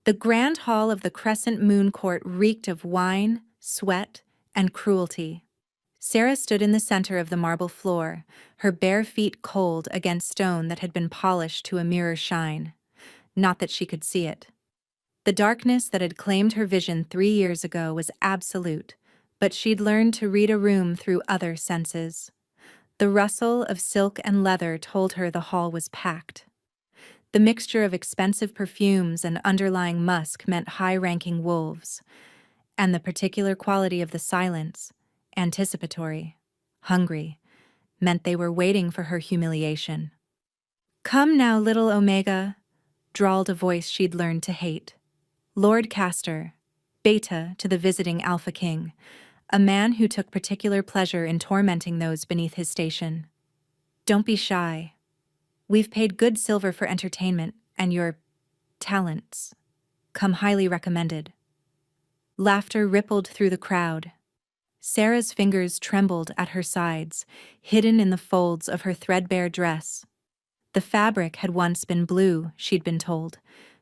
The grand hall of the Crescent Moon Court reeked of wine, sweat, and cruelty. Sarah stood in the center of the marble floor, her bare feet cold against stone that had been polished to a mirror shine. Not that she could see it. The darkness that had claimed her vision 3 years ago was absolute, but she'd learned to read a room through other senses. The rustle of silk and leather told her the hall was packed. The mixture of expensive perfumes and underlying musk meant high-ranking wolves, and the particular quality of the silence, anticipatory, hungry, meant they were waiting for her humiliation. "Come now, little Omega," drawled a voice she'd learned to hate. Lord Castor, Beta to the visiting Alpha King, a man who took particular pleasure in tormenting those beneath his station. "Don't be shy. We've paid good silver for entertainment, and your talents come highly recommended." Laughter rippled through the crowd. Sarah's fingers trembled at her sides, hidden in the folds of her threadbare dress. The fabric had once been blue, she'd been told,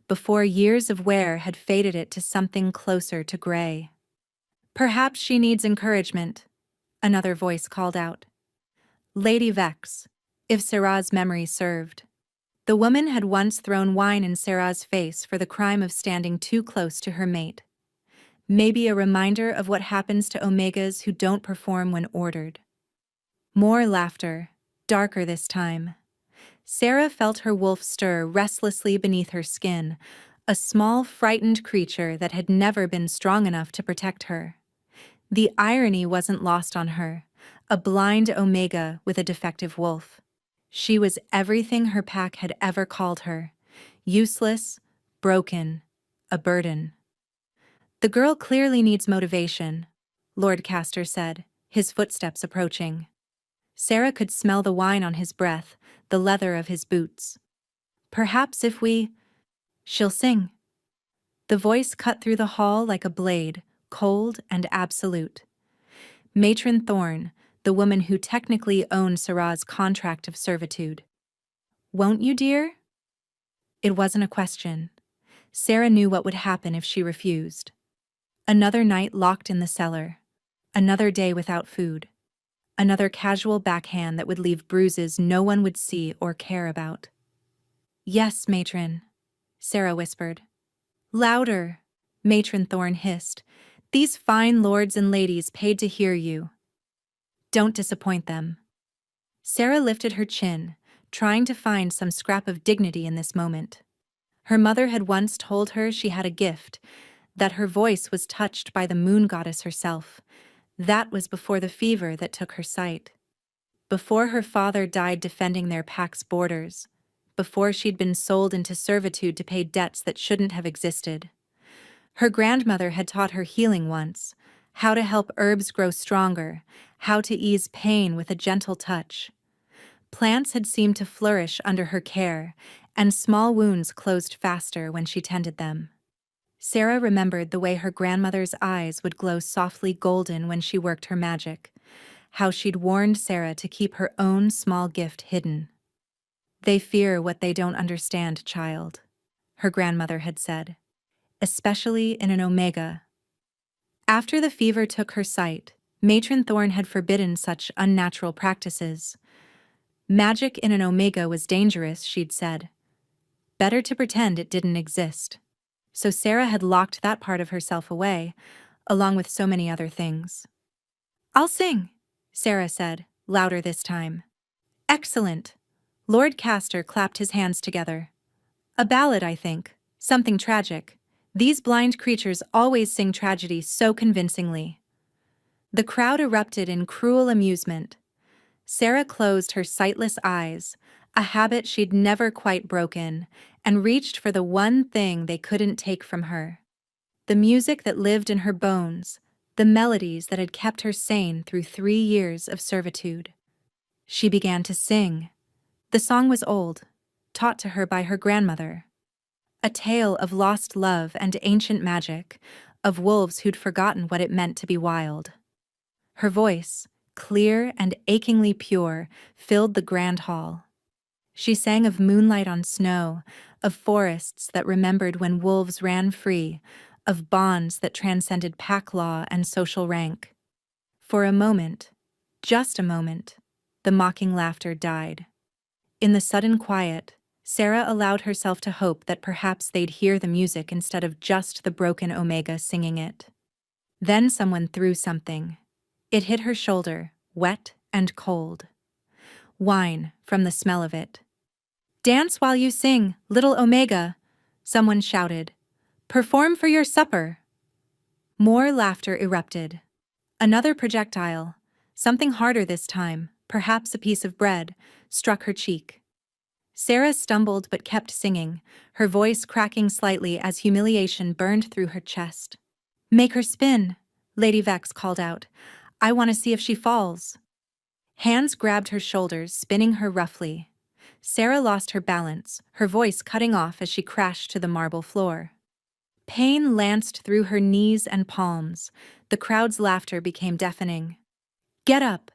before years of wear had faded it to something closer to gray. "Perhaps she needs encouragement," another voice called out. Lady Vex, if Sarah's memory served. The woman had once thrown wine in Sarah's face for the crime of standing too close to her mate. Maybe a reminder of what happens to Omegas who don't perform when ordered. More laughter, darker this time. Sarah felt her wolf stir restlessly beneath her skin, a small, frightened creature that had never been strong enough to protect her. The irony wasn't lost on her, a blind Omega with a defective wolf. She was everything her pack had ever called her: useless, broken, a burden. "The girl clearly needs motivation," Lord Castor said, his footsteps approaching. Sarah could smell the wine on his breath, the leather of his boots. "Perhaps if she'll sing." The voice cut through the hall like a blade, cold and absolute. Matron Thorne, the woman who technically owned Sarah's contract of servitude. "Won't you, dear?" It wasn't a question. Sarah knew what would happen if she refused. Another night locked in the cellar. Another day without food. Another casual backhand that would leave bruises no one would see or care about. "Yes, matron," Sarah whispered. "Louder," Matron Thorne hissed. "These fine lords and ladies paid to hear you. Don't disappoint them." Sarah lifted her chin, trying to find some scrap of dignity in this moment. Her mother had once told her she had a gift, that her voice was touched by the moon goddess herself. That was before the fever that took her sight. Before her father died defending their pack's borders. Before she'd been sold into servitude to pay debts that shouldn't have existed. Her grandmother had taught her healing once, how to help herbs grow stronger, how to ease pain with a gentle touch. Plants had seemed to flourish under her care, and small wounds closed faster when she tended them. Sarah remembered the way her grandmother's eyes would glow softly golden when she worked her magic, how she'd warned Sarah to keep her own small gift hidden. "They fear what they don't understand, child," her grandmother had said, "especially in an Omega." After the fever took her sight, Matron Thorne had forbidden such unnatural practices. Magic in an Omega was dangerous, she'd said. Better to pretend it didn't exist. So Sarah had locked that part of herself away, along with so many other things. "I'll sing," Sarah said, louder this time. "Excellent." Lord Castor clapped his hands together. "A ballad, I think. Something tragic. These blind creatures always sing tragedy so convincingly." The crowd erupted in cruel amusement. Sarah closed her sightless eyes, a habit she'd never quite broken, and reached for the one thing they couldn't take from her. The music that lived in her bones, the melodies that had kept her sane through 3 years of servitude. She began to sing. The song was old, taught to her by her grandmother. A tale of lost love and ancient magic, of wolves who'd forgotten what it meant to be wild. Her voice, clear and achingly pure, filled the grand hall. She sang of moonlight on snow, of forests that remembered when wolves ran free, of bonds that transcended pack law and social rank. For a moment, just a moment, the mocking laughter died. In the sudden quiet, Sarah allowed herself to hope that perhaps they'd hear the music instead of just the broken Omega singing it. Then someone threw something. It hit her shoulder, wet and cold. Wine, from the smell of it. "Dance while you sing, little Omega," someone shouted. "Perform for your supper." More laughter erupted. Another projectile, something harder this time, perhaps a piece of bread, struck her cheek. Sarah stumbled but kept singing, her voice cracking slightly as humiliation burned through her chest. "Make her spin," Lady Vex called out. "I want to see if she falls." Hands grabbed her shoulders, spinning her roughly. Sarah lost her balance, her voice cutting off as she crashed to the marble floor. Pain lanced through her knees and palms. The crowd's laughter became deafening. "Get up,"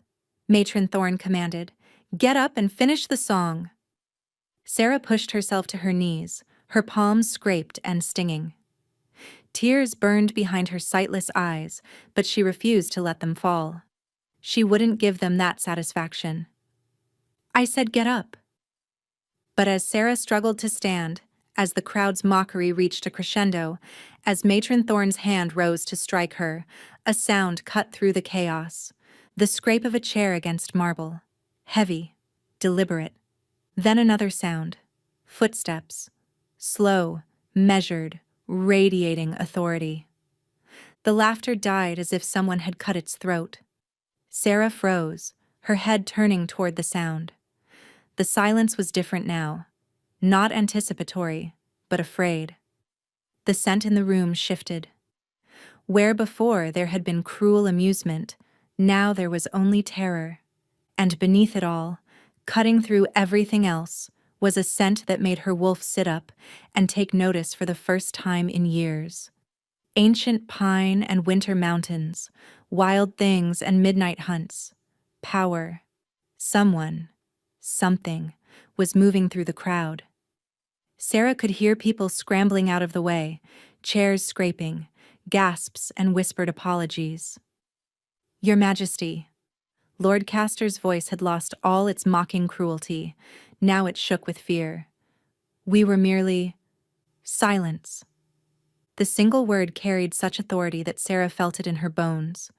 Matron Thorne commanded. "Get up and finish the song." Sarah pushed herself to her knees, her palms scraped and stinging. Tears burned behind her sightless eyes, but she refused to let them fall. She wouldn't give them that satisfaction. "I said get up." But as Sarah struggled to stand, as the crowd's mockery reached a crescendo, as Matron Thorne's hand rose to strike her, a sound cut through the chaos. The scrape of a chair against marble. Heavy, deliberate. Then another sound. Footsteps. Slow, measured, radiating authority. The laughter died as if someone had cut its throat. Sarah froze, her head turning toward the sound. The silence was different now. Not anticipatory, but afraid. The scent in the room shifted. Where before there had been cruel amusement, now there was only terror. And beneath it all, cutting through everything else, was a scent that made her wolf sit up and take notice for the first time in years. Ancient pine and winter mountains, wild things and midnight hunts. Power. Someone, something, was moving through the crowd. Sarah could hear people scrambling out of the way, chairs scraping, gasps and whispered apologies. "Your Majesty." Lord Castor's voice had lost all its mocking cruelty. Now it shook with fear. "We were merely..." Silence. The single word carried such authority that Sarah felt it in her bones.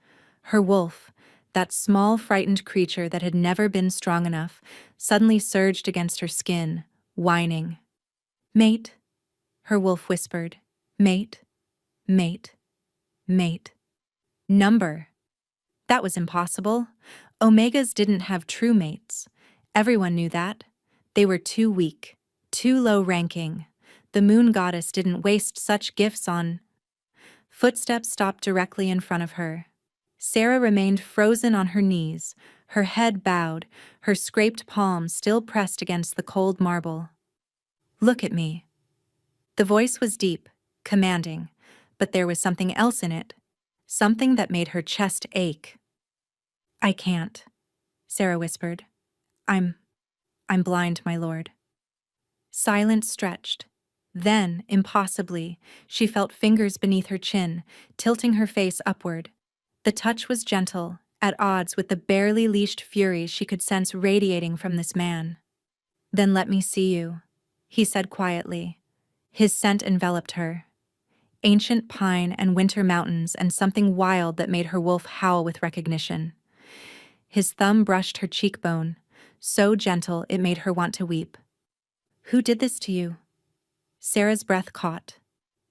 Her wolf, that small, frightened creature that had never been strong enough, suddenly surged against her skin, whining. "Mate," her wolf whispered. "Mate, mate, mate." Number. That was impossible. Omegas didn't have true mates. Everyone knew that. They were too weak, too low-ranking. The moon goddess didn't waste such gifts on... Footsteps stopped directly in front of her. Sarah remained frozen on her knees, her head bowed, her scraped palms still pressed against the cold marble. "Look at me." The voice was deep, commanding, but there was something else in it, something that made her chest ache. "I can't," Sarah whispered. I'm blind, my lord." Silence stretched. Then, impossibly, she felt fingers beneath her chin, tilting her face upward. The touch was gentle, at odds with the barely leashed fury she could sense radiating from this man. "Then let me see you," he said quietly. His scent enveloped her. Ancient pine and winter mountains and something wild that made her wolf howl with recognition. His thumb brushed her cheekbone, so gentle it made her want to weep. "Who did this to you?" Sarah's breath caught.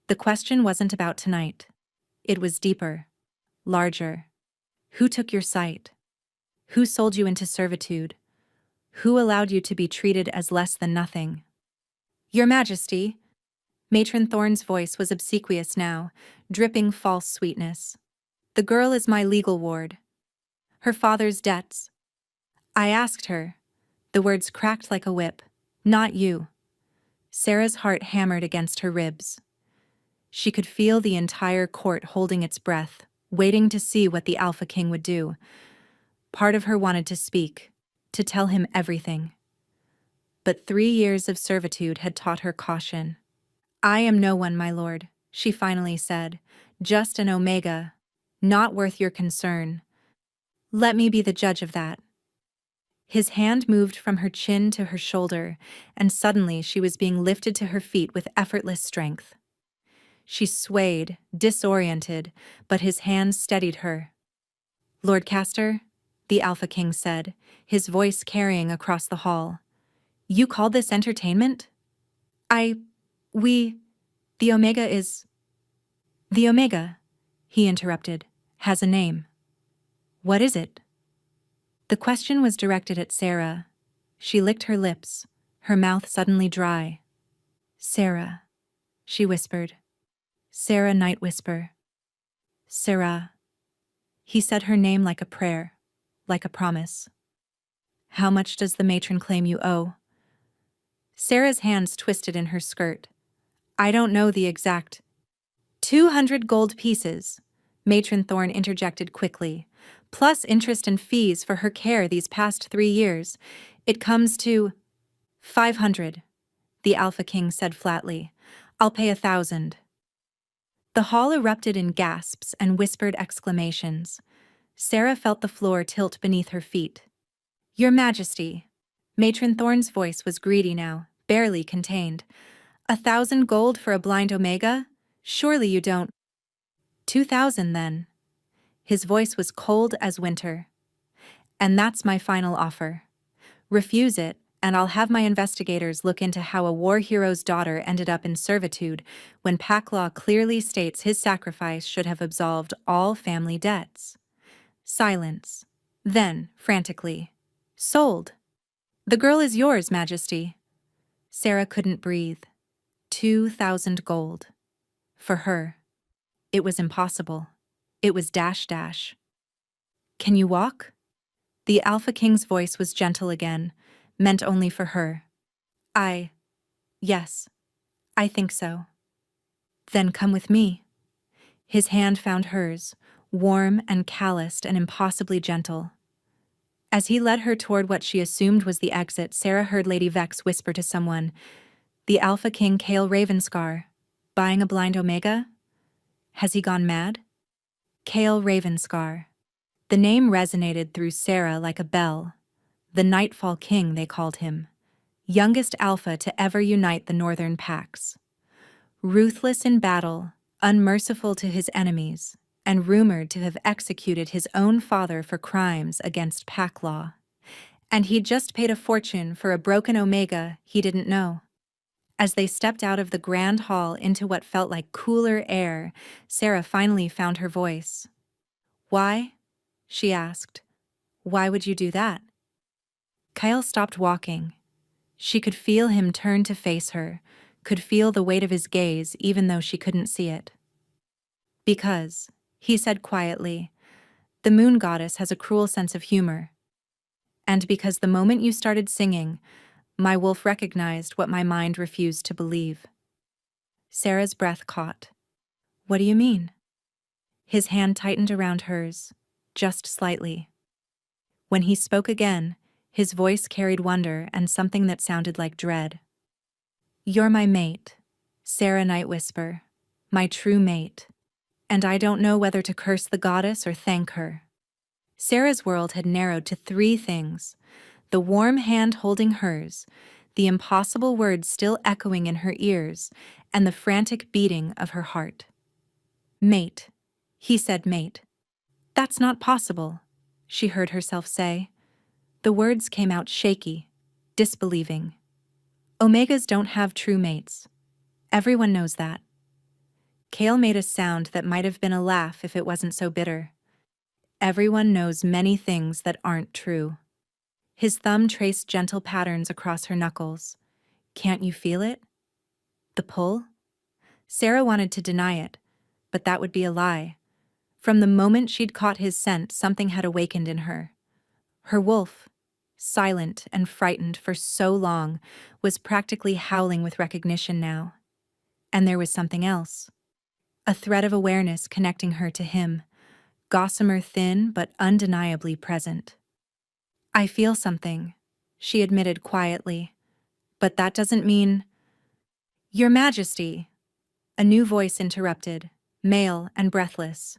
The question wasn't about tonight. It was deeper, larger. Who took your sight? Who sold you into servitude? Who allowed you to be treated as less than nothing? "Your Majesty." Matron Thorne's voice was obsequious now, dripping false sweetness. "The girl is my legal ward. Her father's debts. I asked her." The words cracked like a whip. "Not you." Sarah's heart hammered against her ribs. She could feel the entire court holding its breath, waiting to see what the Alpha King would do. Part of her wanted to speak, to tell him everything. But 3 years of servitude had taught her caution. "I am no one, my lord," she finally said. "Just an omega. Not worth your concern. Let me be the judge of that." His hand moved from her chin to her shoulder, and suddenly she was being lifted to her feet with effortless strength. She swayed, disoriented, but his hand steadied her. "Lord Castor," the Alpha King said, his voice carrying across the hall. "You call this entertainment?" We, the Omega is—" "The Omega," he interrupted, "has a name." "What is it?" The question was directed at Sarah. She licked her lips, her mouth suddenly dry. "Sarah," she whispered. "Sarah Night Whisper. Sarah." He said her name like a prayer, like a promise. "How much does the matron claim you owe?" Sarah's hands twisted in her skirt. "I don't know the exact—" 200 gold pieces, Matron Thorne interjected quickly, plus interest and fees for her care these past 3 years. It comes to 500, the Alpha King said flatly. "I'll pay 1,000. The hall erupted in gasps and whispered exclamations. Sarah felt the floor tilt beneath her feet. "Your Majesty." Matron Thorne's voice was greedy now, barely contained. 1,000 gold for a blind Omega? Surely you don't— 2,000 then. His voice was cold as winter. "And that's my final offer. Refuse it, and I'll have my investigators look into how a war hero's daughter ended up in servitude when pack law clearly states his sacrifice should have absolved all family debts." Silence. Then, frantically, "Sold. The girl is yours, Majesty." Sarah couldn't breathe. 2,000 gold. For her. It was impossible. It was dash dash. "Can you walk?" The Alpha King's voice was gentle again, meant only for her. Yes, I think so." "Then come with me." His hand found hers, warm and calloused and impossibly gentle. As he led her toward what she assumed was the exit, Sarah heard Lady Vex whisper to someone, "The Alpha King Cale Ravenscar, buying a blind Omega? Has he gone mad?" Cale Ravenscar. The name resonated through Sarah like a bell. The Nightfall King, they called him. Youngest Alpha to ever unite the northern packs. Ruthless in battle, unmerciful to his enemies, and rumored to have executed his own father for crimes against pack law. And he'd just paid a fortune for a broken Omega he didn't know. As they stepped out of the grand hall into what felt like cooler air, Sarah finally found her voice. "Why?" she asked. "Why would you do that?" Kyle stopped walking. She could feel him turn to face her, could feel the weight of his gaze even though she couldn't see it. "Because," he said quietly, "the moon goddess has a cruel sense of humor. And because the moment you started singing, my wolf recognized what my mind refused to believe." Sarah's breath caught. "What do you mean?" His hand tightened around hers, just slightly. When he spoke again, his voice carried wonder and something that sounded like dread. "You're my mate, Sarah Night Whisper, my true mate. And I don't know whether to curse the goddess or thank her." Sarah's world had narrowed to 3 things: the warm hand holding hers, the impossible words still echoing in her ears, and the frantic beating of her heart. "Mate," he said, "mate." "That's not possible," she heard herself say. The words came out shaky, disbelieving. "Omegas don't have true mates. Everyone knows that." Cale made a sound that might have been a laugh if it wasn't so bitter. "Everyone knows many things that aren't true." His thumb traced gentle patterns across her knuckles. "Can't you feel it? The pull?" Sarah wanted to deny it, but that would be a lie. From the moment she'd caught his scent, something had awakened in her. Her wolf, silent and frightened for so long, was practically howling with recognition now. And there was something else. A thread of awareness connecting her to him, gossamer thin but undeniably present. "I feel something," she admitted quietly. But that doesn't mean— Your Majesty, a new voice interrupted, male and breathless.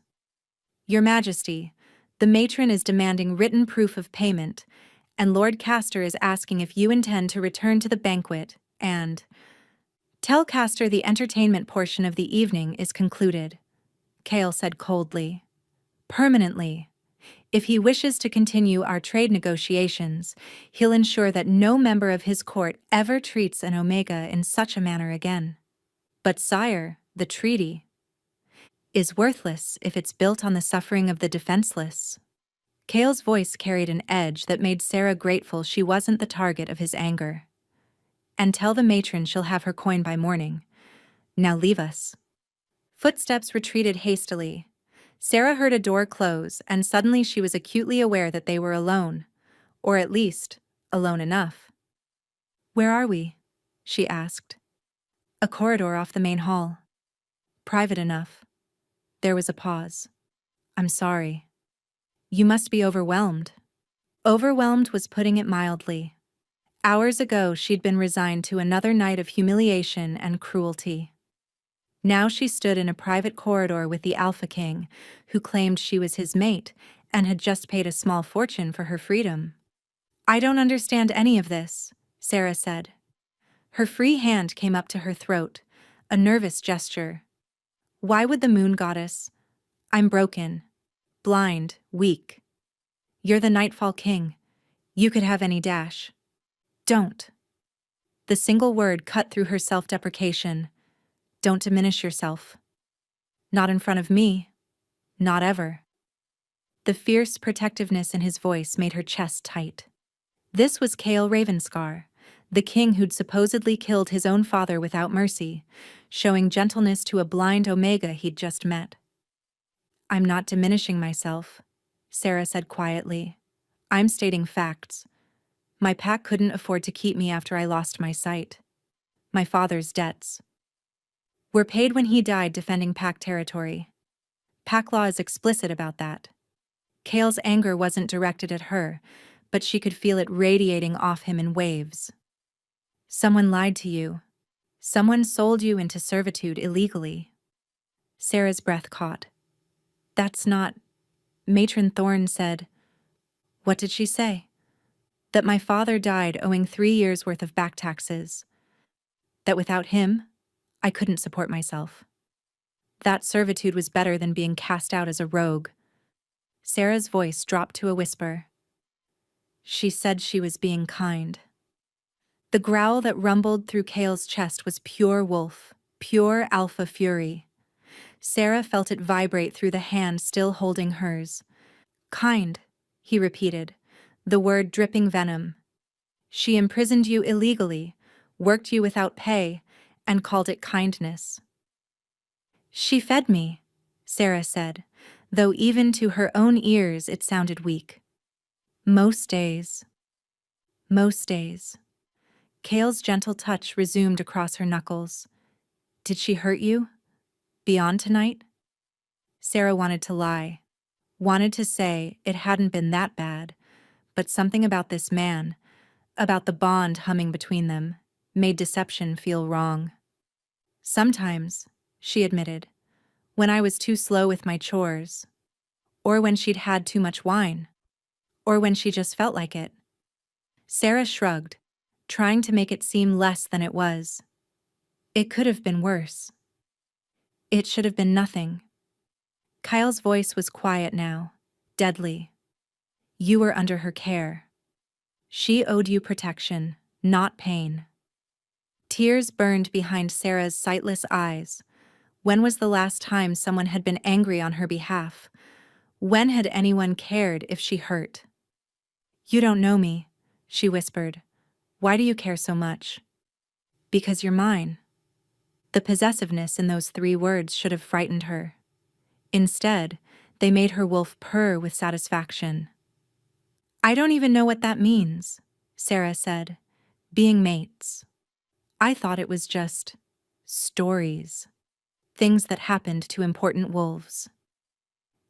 Your Majesty, the matron is demanding written proof of payment, and Lord Castor is asking if you intend to return to the banquet and— Tell Castor the entertainment portion of the evening is concluded, Kale said coldly. Permanently. If he wishes to continue our trade negotiations, he'll ensure that no member of his court ever treats an Omega in such a manner again. But sire, the treaty is worthless if it's built on the suffering of the defenseless. Kale's voice carried an edge that made Sarah grateful she wasn't the target of his anger. And tell the matron she'll have her coin by morning. Now leave us. Footsteps retreated hastily. Sarah heard a door close, and suddenly she was acutely aware that they were alone. Or at least, alone enough. Where are we? She asked. A corridor off the main hall. Private enough. There was a pause. I'm sorry. You must be overwhelmed. Overwhelmed was putting it mildly. Hours ago she'd been resigned to another night of humiliation and cruelty. Now she stood in a private corridor with the Alpha King, who claimed she was his mate and had just paid a small fortune for her freedom. I don't understand any of this, Sarah said. Her free hand came up to her throat, a nervous gesture. Why would the moon goddess— I'm broken, blind, weak. You're the Nightfall King. You could have any dash. Don't. The single word cut through her self-deprecation. Don't diminish yourself. Not in front of me. Not ever. The fierce protectiveness in his voice made her chest tight. This was Kale Ravenscar, the king who'd supposedly killed his own father without mercy, showing gentleness to a blind Omega he'd just met. I'm not diminishing myself, Sarah said quietly. I'm stating facts. My pack couldn't afford to keep me after I lost my sight. My father's debts were paid when he died defending pack territory. Pack law is explicit about that. Kale's anger wasn't directed at her, but she could feel it radiating off him in waves. Someone lied to you. Someone sold you into servitude illegally. Sarah's breath caught. That's not— Matron Thorne said— What did she say? That my father died owing 3 years' worth of back taxes. That without him, I couldn't support myself. That servitude was better than being cast out as a rogue. Sarah's voice dropped to a whisper. She said she was being kind. The growl that rumbled through Kale's chest was pure wolf, pure alpha fury. Sarah felt it vibrate through the hand still holding hers. Kind, he repeated, the word dripping venom. She imprisoned you illegally, worked you without pay, and called it kindness. She fed me, Sarah said, though even to her own ears it sounded weak. Most days. Most days. Kale's gentle touch resumed across her knuckles. Did she hurt you? Beyond tonight? Sarah wanted to lie. Wanted to say it hadn't been that bad, but something about this man, about the bond humming between them, made deception feel wrong. Sometimes, she admitted, when I was too slow with my chores, or when she'd had too much wine, or when she just felt like it. Sarah shrugged, trying to make it seem less than it was. It could have been worse. It should have been nothing. Kyle's voice was quiet now, deadly. You were under her care. She owed you protection, not pain. Tears burned behind Sarah's sightless eyes. When was the last time someone had been angry on her behalf? When had anyone cared if she hurt? You don't know me, she whispered. Why do you care so much? Because you're mine. The possessiveness in those 3 words should have frightened her. Instead, they made her wolf purr with satisfaction. I don't even know what that means, Sarah said. Being mates. I thought it was just stories. Things that happened to important wolves.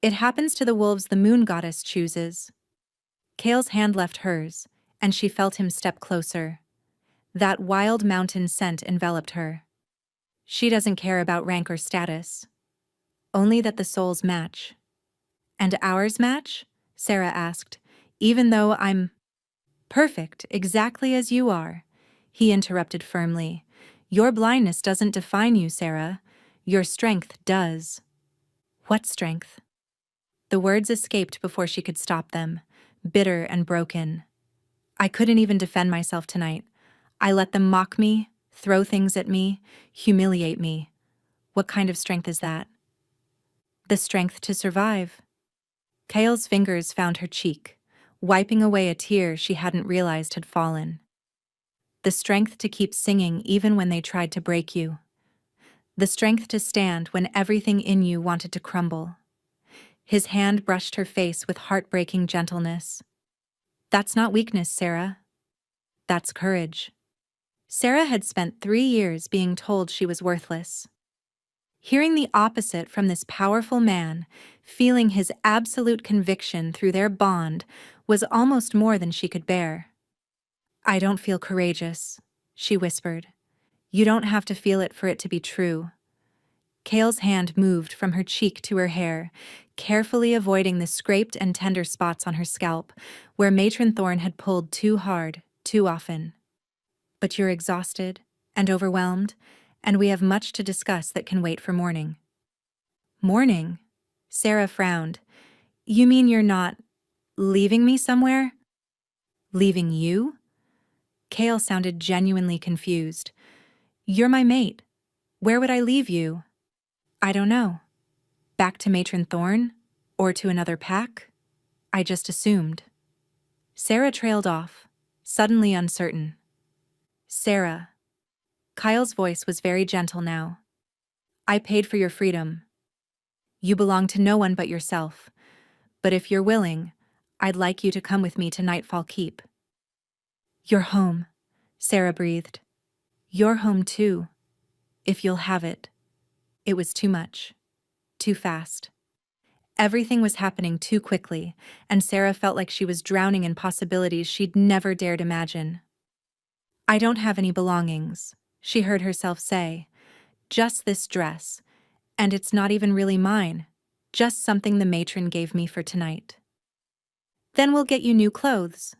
It happens to the wolves the moon goddess chooses. Kale's hand left hers, and she felt him step closer. That wild mountain scent enveloped her. She doesn't care about rank or status. Only that the souls match. And ours match? Sarah asked. Even though I'm perfect, exactly as you are. He interrupted firmly. Your blindness doesn't define you, Sarah. Your strength does. What strength? The words escaped before she could stop them, bitter and broken. I couldn't even defend myself tonight. I let them mock me, throw things at me, humiliate me. What kind of strength is that? The strength to survive. Kale's fingers found her cheek, wiping away a tear she hadn't realized had fallen. The strength to keep singing even when they tried to break you. The strength to stand when everything in you wanted to crumble. His hand brushed her face with heartbreaking gentleness. That's not weakness, Sarah. That's courage. Sarah had spent 3 years being told she was worthless. Hearing the opposite from this powerful man, feeling his absolute conviction through their bond, was almost more than she could bear. I don't feel courageous, she whispered. You don't have to feel it for it to be true. Kale's hand moved from her cheek to her hair, carefully avoiding the scraped and tender spots on her scalp, where Matron Thorne had pulled too hard, too often. But you're exhausted and overwhelmed, and we have much to discuss that can wait for morning. Morning? Sarah frowned. You mean you're not leaving me somewhere? Leaving you? Kale sounded genuinely confused. You're my mate. Where would I leave you? I don't know. Back to Matron Thorne? Or to another pack? I just assumed. Sarah trailed off, suddenly uncertain. Sarah. Kyle's voice was very gentle now. I paid for your freedom. You belong to no one but yourself. But if you're willing, I'd like you to come with me to Nightfall Keep. You're home, Sarah breathed. You're home too, if you'll have it. It was too much. Too fast. Everything was happening too quickly, and Sarah felt like she was drowning in possibilities she'd never dared imagine. I don't have any belongings, she heard herself say. Just this dress, and it's not even really mine, just something the matron gave me for tonight. Then we'll get you new clothes.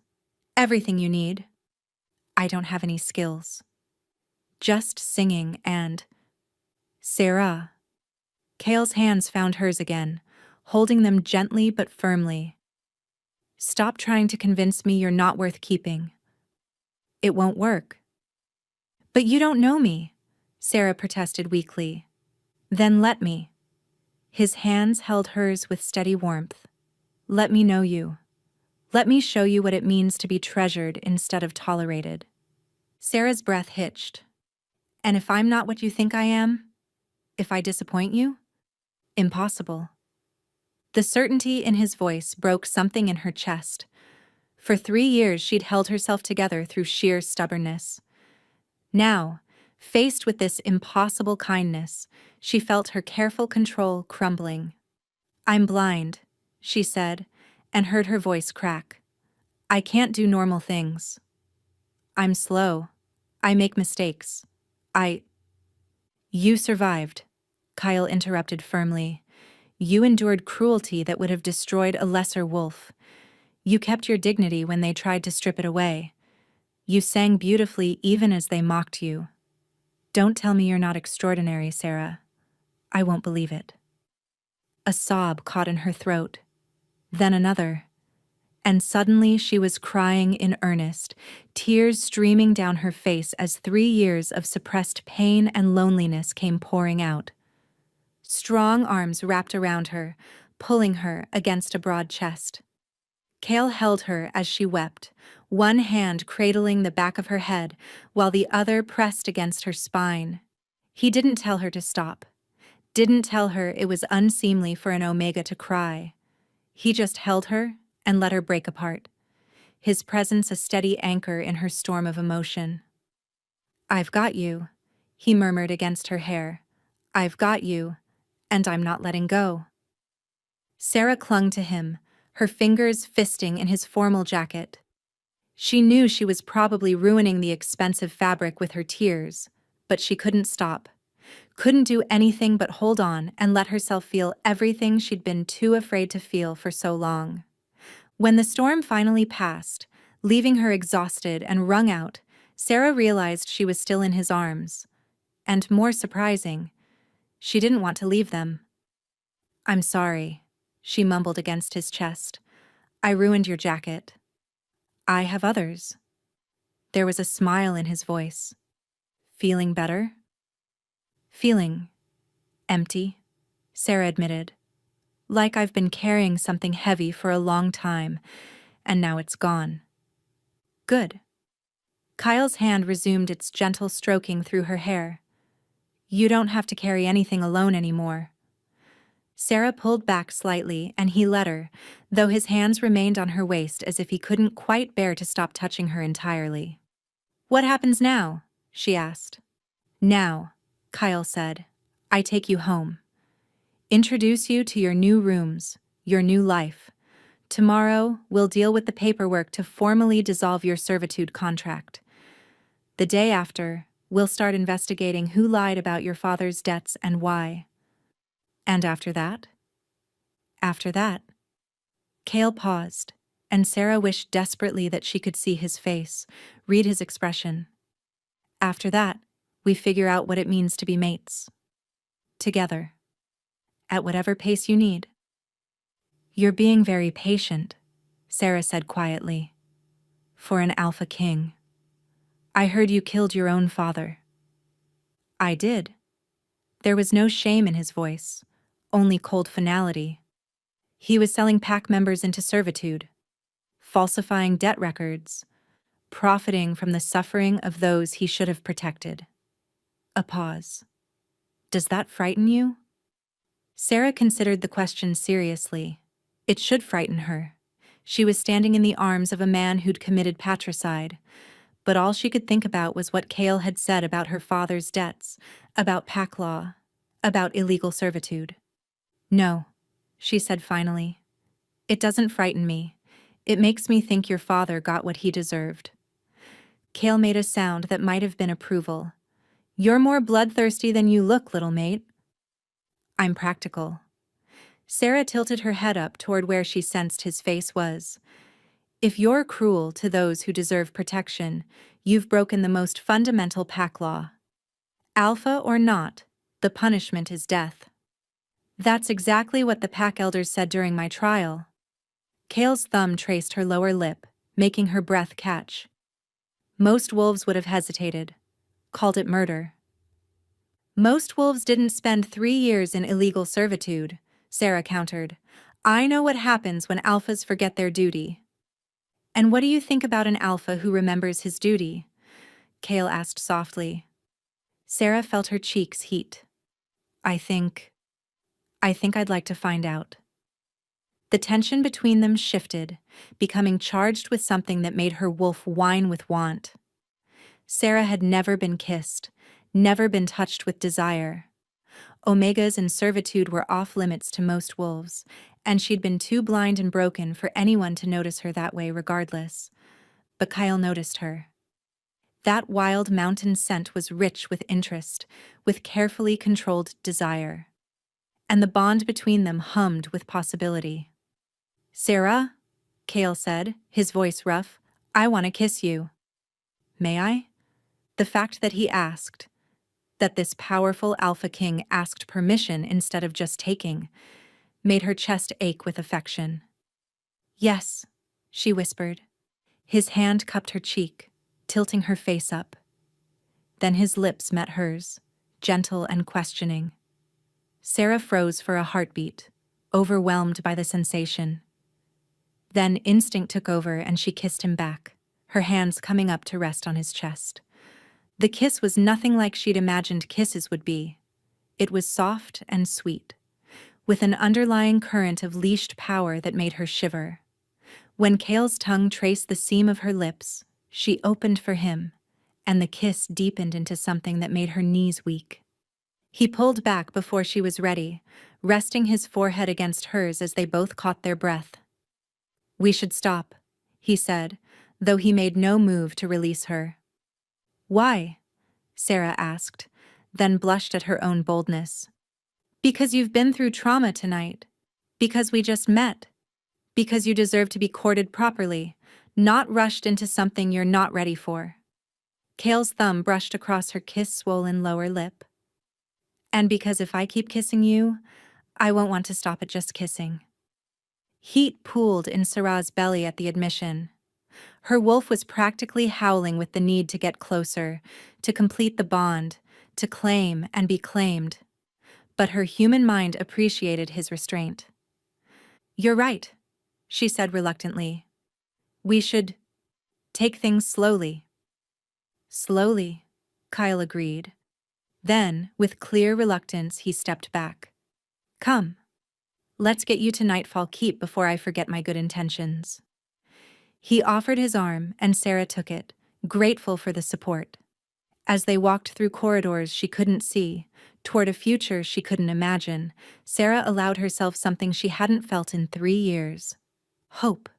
Everything you need. I don't have any skills. Just singing and… Sarah. Kale's hands found hers again, holding them gently but firmly. Stop trying to convince me you're not worth keeping. It won't work. But you don't know me, Sarah protested weakly. Then let me. His hands held hers with steady warmth. Let me know you. Let me show you what it means to be treasured instead of tolerated. Sarah's breath hitched. And if I'm not what you think I am? If I disappoint you? Impossible. The certainty in his voice broke something in her chest. For 3 years she'd held herself together through sheer stubbornness. Now, faced with this impossible kindness, she felt her careful control crumbling. I'm blind, she said, and heard her voice crack. I can't do normal things. I'm slow. I make mistakes. You survived, Kyle interrupted firmly. You endured cruelty that would have destroyed a lesser wolf. You kept your dignity when they tried to strip it away. You sang beautifully even as they mocked you. Don't tell me you're not extraordinary, Sarah. I won't believe it. A sob caught in her throat, then another. And suddenly she was crying in earnest, tears streaming down her face as 3 years of suppressed pain and loneliness came pouring out. Strong arms wrapped around her, pulling her against a broad chest. Kale held her as she wept, one hand cradling the back of her head while the other pressed against her spine. He didn't tell her to stop, didn't tell her it was unseemly for an Omega to cry. He just held her and let her break apart, his presence a steady anchor in her storm of emotion. I've got you, he murmured against her hair. I've got you, and I'm not letting go. Sarah clung to him, her fingers fisting in his formal jacket. She knew she was probably ruining the expensive fabric with her tears, but she couldn't stop. Couldn't do anything but hold on and let herself feel everything she'd been too afraid to feel for so long. When the storm finally passed, leaving her exhausted and wrung out, Sarah realized she was still in his arms. And more surprising, she didn't want to leave them. "I'm sorry," she mumbled against his chest. "I ruined your jacket. I have others." There was a smile in his voice. "Feeling better?" "Feeling empty," Sarah admitted. "Like I've been carrying something heavy for a long time, and now it's gone." "Good." Kyle's hand resumed its gentle stroking through her hair. "You don't have to carry anything alone anymore." Sarah pulled back slightly, and he let her, though his hands remained on her waist as if he couldn't quite bear to stop touching her entirely. "What happens now?" she asked. "Now," Kyle said, "I take you home. Introduce you to your new rooms, your new life. Tomorrow, we'll deal with the paperwork to formally dissolve your servitude contract. The day after, we'll start investigating who lied about your father's debts and why. And after that?" "After that." Cale paused, and Sarah wished desperately that she could see his face, read his expression. "After that, we figure out what it means to be mates. Together. At whatever pace you need." "You're being very patient," Sarah said quietly. "For an alpha king. I heard you killed your own father." "I did." There was no shame in his voice, only cold finality. He was selling pack members into servitude, falsifying debt records, profiting from the suffering of those he should have protected. A pause. "Does that frighten you?" Sarah considered the question seriously. It should frighten her. She was standing in the arms of a man who'd committed patricide, but all she could think about was what Cale had said about her father's debts, about pack law, about illegal servitude. "No," she said finally. "It doesn't frighten me. It makes me think your father got what he deserved." Cale made a sound that might have been approval. "You're more bloodthirsty than you look, little mate." "I'm practical." Sarah tilted her head up toward where she sensed his face was. "If you're cruel to those who deserve protection, you've broken the most fundamental pack law. Alpha or not, the punishment is death." "That's exactly what the pack elders said during my trial." Cale's thumb traced her lower lip, making her breath catch. "Most wolves would have hesitated, called it murder." "Most wolves didn't spend 3 years in illegal servitude," Sarah countered. "I know what happens when alphas forget their duty." "And what do you think about an alpha who remembers his duty?" Cale asked softly. Sarah felt her cheeks heat. I think I'd like to find out." The tension between them shifted, becoming charged with something that made her wolf whine with want. Sarah had never been kissed, never been touched with desire. Omegas and servitude were off limits to most wolves, and she'd been too blind and broken for anyone to notice her that way regardless. But Kyle noticed her. That wild mountain scent was rich with interest, with carefully controlled desire. And the bond between them hummed with possibility. "Sarah," Cale said, his voice rough, "I want to kiss you." "May I?" The fact that he asked, that this powerful alpha king asked permission instead of just taking, made her chest ache with affection. "Yes," she whispered. His hand cupped her cheek, tilting her face up. Then his lips met hers, gentle and questioning. Sarah froze for a heartbeat, overwhelmed by the sensation. Then instinct took over and she kissed him back, her hands coming up to rest on his chest. The kiss was nothing like she'd imagined kisses would be. It was soft and sweet, with an underlying current of leashed power that made her shiver. When Cale's tongue traced the seam of her lips, she opened for him, and the kiss deepened into something that made her knees weak. He pulled back before she was ready, resting his forehead against hers as they both caught their breath. "We should stop," he said, though he made no move to release her. "Why?" Sarah asked, then blushed at her own boldness. "Because you've been through trauma tonight. Because we just met. Because you deserve to be courted properly, not rushed into something you're not ready for." Kale's thumb brushed across her kiss-swollen lower lip. "And because if I keep kissing you, I won't want to stop at just kissing." Heat pooled in Sarah's belly at the admission. Her wolf was practically howling with the need to get closer, to complete the bond, to claim and be claimed. But her human mind appreciated his restraint. "You're right," she said reluctantly. "We should take things slowly." "Slowly," Kyle agreed. Then, with clear reluctance, he stepped back. "Come. Let's get you to Nightfall Keep before I forget my good intentions." He offered his arm, and Sarah took it, grateful for the support. As they walked through corridors she couldn't see, toward a future she couldn't imagine, Sarah allowed herself something she hadn't felt in 3 years. Hope.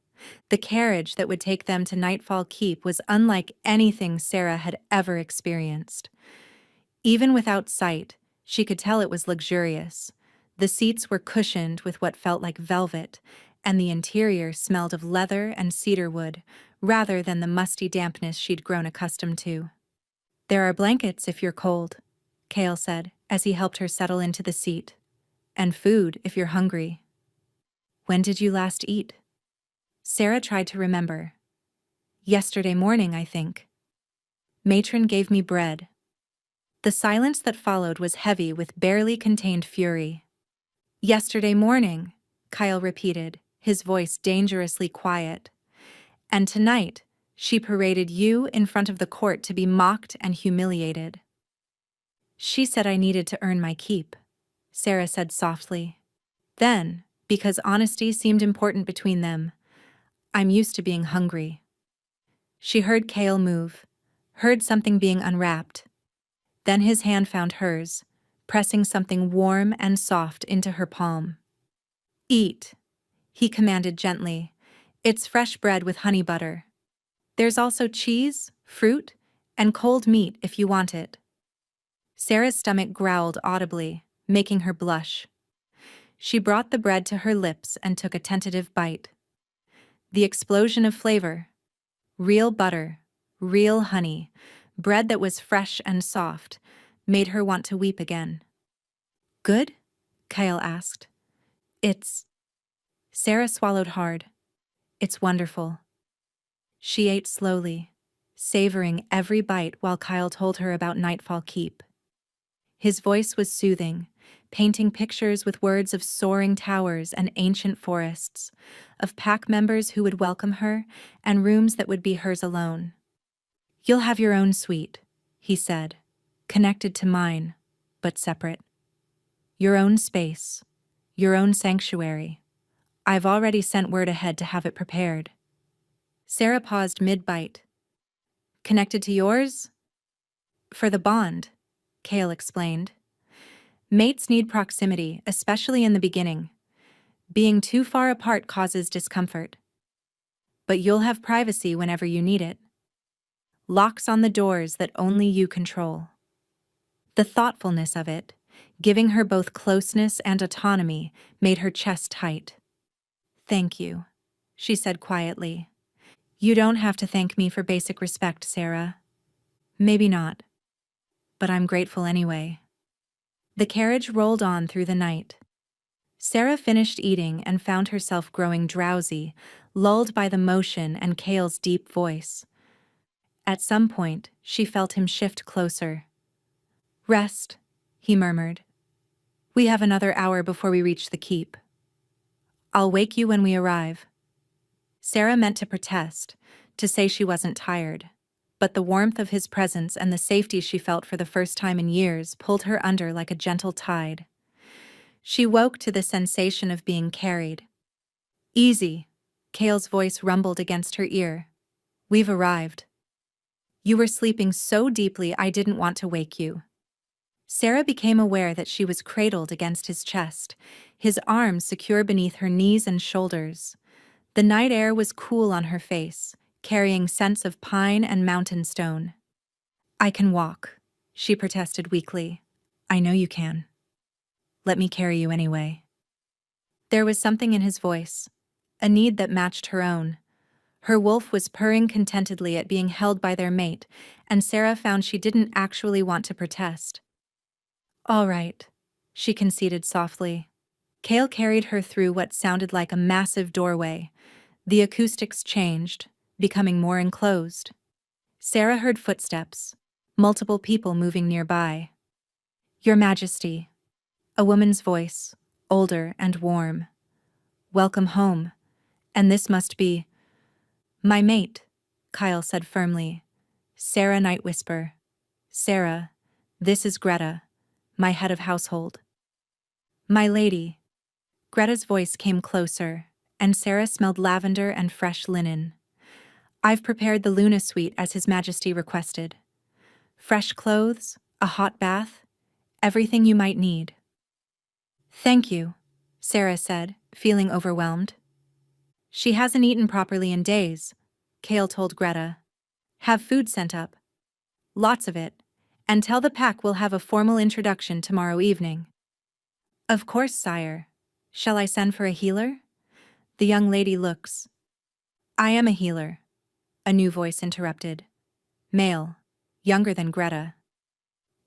The carriage that would take them to Nightfall Keep was unlike anything Sarah had ever experienced. Even without sight, she could tell it was luxurious. The seats were cushioned with what felt like velvet, and the interior smelled of leather and cedar wood, rather than the musty dampness she'd grown accustomed to. "There are blankets if you're cold," Kale said, as he helped her settle into the seat. "And food if you're hungry." "When did you last eat?" Sarah tried to remember. "Yesterday morning, I think. Matron gave me bread." The silence that followed was heavy with barely contained fury. "Yesterday morning," Kyle repeated, his voice dangerously quiet. "And tonight, she paraded you in front of the court to be mocked and humiliated." "She said I needed to earn my keep," Sarah said softly. Then, because honesty seemed important between them, "I'm used to being hungry." She heard Kale move, heard something being unwrapped. Then his hand found hers, pressing something warm and soft into her palm. "Eat," he commanded gently. "It's fresh bread with honey butter. There's also cheese, fruit, and cold meat if you want it." Sarah's stomach growled audibly, making her blush. She brought the bread to her lips and took a tentative bite. The explosion of flavor. Real butter, real honey, bread that was fresh and soft, made her want to weep again. "Good?" Kyle asked. "It's..." Sarah swallowed hard. "It's wonderful." She ate slowly, savoring every bite while Kyle told her about Nightfall Keep. His voice was soothing, painting pictures with words of soaring towers and ancient forests, of pack members who would welcome her, and rooms that would be hers alone. "You'll have your own suite," he said, "connected to mine, but separate. Your own space, your own sanctuary. I've already sent word ahead to have it prepared." Sarah paused mid-bite. "Connected to yours?" "For the bond," Kale explained. "Mates need proximity, especially in the beginning. Being too far apart causes discomfort. But you'll have privacy whenever you need it. Locks on the doors that only you control." The thoughtfulness of it, giving her both closeness and autonomy, made her chest tight. "Thank you," she said quietly. "You don't have to thank me for basic respect, Sarah. Maybe not. But I'm grateful anyway." The carriage rolled on through the night. Sarah finished eating and found herself growing drowsy, lulled by the motion and Kale's deep voice. At some point, she felt him shift closer. "Rest," he murmured. "We have another hour before we reach the keep. I'll wake you when we arrive." Sarah meant to protest, to say she wasn't tired, but the warmth of his presence and the safety she felt for the first time in years pulled her under like a gentle tide. She woke to the sensation of being carried. "Easy," Kale's voice rumbled against her ear. "We've arrived. You were sleeping so deeply I didn't want to wake you." Sarah became aware that she was cradled against his chest, his arms secure beneath her knees and shoulders. The night air was cool on her face, carrying scents of pine and mountain stone. "I can walk," she protested weakly. "I know you can. Let me carry you anyway." There was something in his voice, a need that matched her own. Her wolf was purring contentedly at being held by their mate, and Sarah found she didn't actually want to protest. "All right," she conceded softly. Kale carried her through what sounded like a massive doorway. The acoustics changed, becoming more enclosed. Sarah heard footsteps, multiple people moving nearby. "Your Majesty," a woman's voice, older and warm. "Welcome home. And this must be—" "My mate," Kyle said firmly. "Sarah Night Whisper. Sarah, this is Greta, my head of household." "My lady." Greta's voice came closer, and Sarah smelled lavender and fresh linen. "I've prepared the Luna suite as His Majesty requested. Fresh clothes, a hot bath, everything you might need." "Thank you," Sarah said, feeling overwhelmed. "She hasn't eaten properly in days," Kale told Greta. "Have food sent up. Lots of it. And tell the pack we'll have a formal introduction tomorrow evening." "Of course, sire. Shall I send for a healer?" The young lady looks. "I am a healer," a new voice interrupted. Male, younger than Greta.